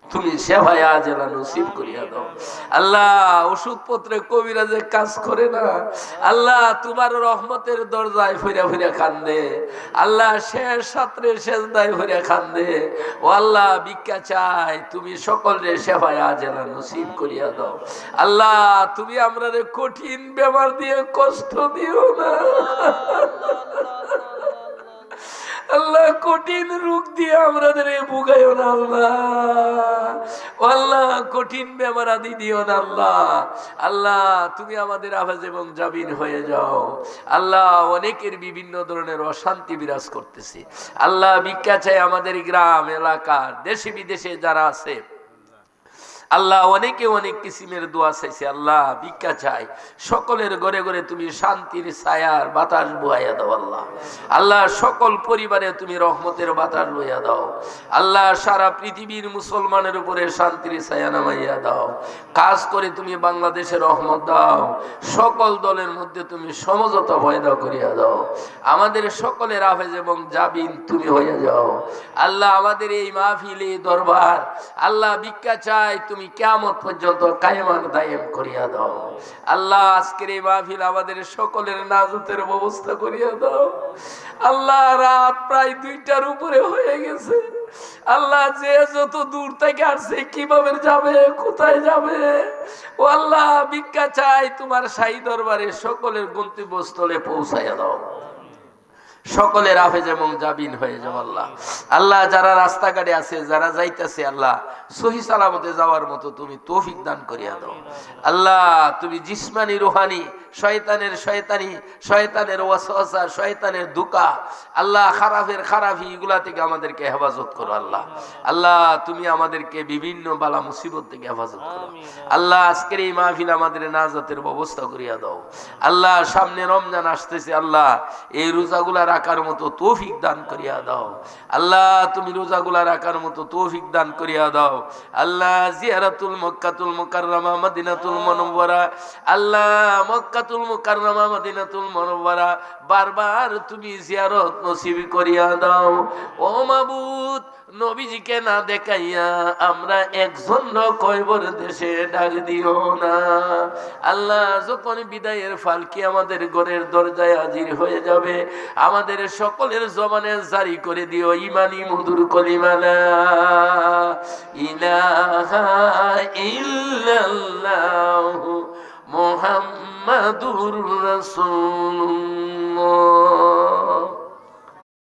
তুমি সেবায় আজেলা নসিব করিয়া দাও আল্লাহ ওষুধপত্রে কবিরাজে কাজ করে না আল্লাহ তোমার রহমতের দরজায় ফিরা ফিরা কান্দে আল্লাহ শেষ সাত্রে শেষ দায় ফিরা কান্দে ও আল্লাহ ভিক্ষা চাই তুমি সকলের সেবায় আজেলা নসিব করিয়া দাও আল্লাহ তুমি আমরা কঠিন বেমার দিয়ে কষ্ট দিও না আল্লাহ কঠিন রোগ দিয়ে আমাদের ভুগাইও না আল্লাহ। আল্লাহ কঠিন বেমার আদি দিও না আল্লাহ। আল্লাহ তুমি আমাদের আফাজ এবং জাবিন হয়ে যাও। আল্লাহ অনেকের বিভিন্ন ধরনের অশান্তি বিরাজ করতেছে। আল্লাহ ভিক্ষা চাই আমাদের গ্রাম এলাকার দেশে বিদেশে যারা আছে আল্লাহ, অনেকে অনেক কিসিমের দোয়া চাইছে। আল্লাহ ভিক্ষা চাই, সকলের ঘরে ঘরে তুমি শান্তির ছায়ার বাতাস বহাইয়া দাও আল্লাহ। আল্লাহ সকল পরিবারে তুমি রহমতের বাতাস বইয়া দাও আল্লাহ। সারা পৃথিবীর মুসলমানের উপরে শান্তির ছায়া নামাইয়া দাও। কাজ করে তুমি বাংলাদেশে রহমত দাও। সকল দলের মধ্যে তুমি সমঝোতা পয়দা করিয়া দাও। আমাদের সকলের হাফেজ এবং জাবিন তুমি হইয়া যাও আল্লাহ। আমাদের এই মাহফিল এই দরবার আল্লাহ ভিক্ষা চাই, তুমি কিয়ামত পর্যন্ত কায়েমান দায়েম করিয়া দাও আল্লাহ। আজকের এই মাহফিল আমাদের সকলের নাজাতের ব্যবস্থা করিয়া দাও আল্লাহ। রাত প্রায় 2টার উপরে হয়ে গেছে আল্লাহ। যে যত দূর থেকে আসছে কিভাবে যাবে, কোথায় যাবে ও আল্লাহ, ভিক্ষা চাই তোমার শাহী দরবারে সকলের গন্তব্যস্থলে পৌঁছাইয়া দাও। সকলের হাফেজ এবং জাবিন হয়ে যাও আল্লাহ। আল্লাহ যারা রাস্তাঘাটে আছে, যারা যাইতেছে আল্লাহ সহি সালামতে যাওয়ার মতো তুমি তৌফিক দান করিয়া দাও আল্লাহ। তুমি জিসমানি রুহানি শয়তানের শয়তানি, শয়তানের ওয়াসওয়াসা, শয়তানের দুকা আল্লাহ, খারাফি এগুলা থেকে আমাদেরকে হেফাজত করো আল্লাহ। আল্লাহ তুমি আমাদেরকে বিভিন্ন বালা মুসিবত থেকে হেফাজত করো আল্লাহ। আজকের এই মাহফিল আমাদের নাজাতের ব্যবস্থা করিয়া দাও আল্লাহ। সামনে রমজান আসতেছে আল্লাহ, এই রোজাগুলা রাখার মতো তৌফিক দান করিয়া দাও আল্লাহ। তুমি রোজাগুলা রাখার মতো তৌফিক দান করিয়া দাও আল্লাহ। জিয়ারাতুল মক্কাতুল মুকাররমা মদিনাতুল মুনাওয়ারা আল্লাহ, মক্কাতুল মুকাররমা মদিনাতুল মুনাওয়ারা বারবার তুমি জিয়ারত নসিব করিয়া দাও ও মাবুদ। নবীজিকে না দেখাইয়া আমরা একজন কয়বর দেশে ডাক দিও না আল্লাহ। যখন বিদায়ের ফালকি আমাদের ঘরের দরজায় হাজির হয়ে যাবে, আমাদের সকলের জবানে জারি করে দিও ইমানি মধুর কলিমা লা ইলাহা ইল্লাল্লাহু মুহাম্মাদুর রাসূলুল্লাহ।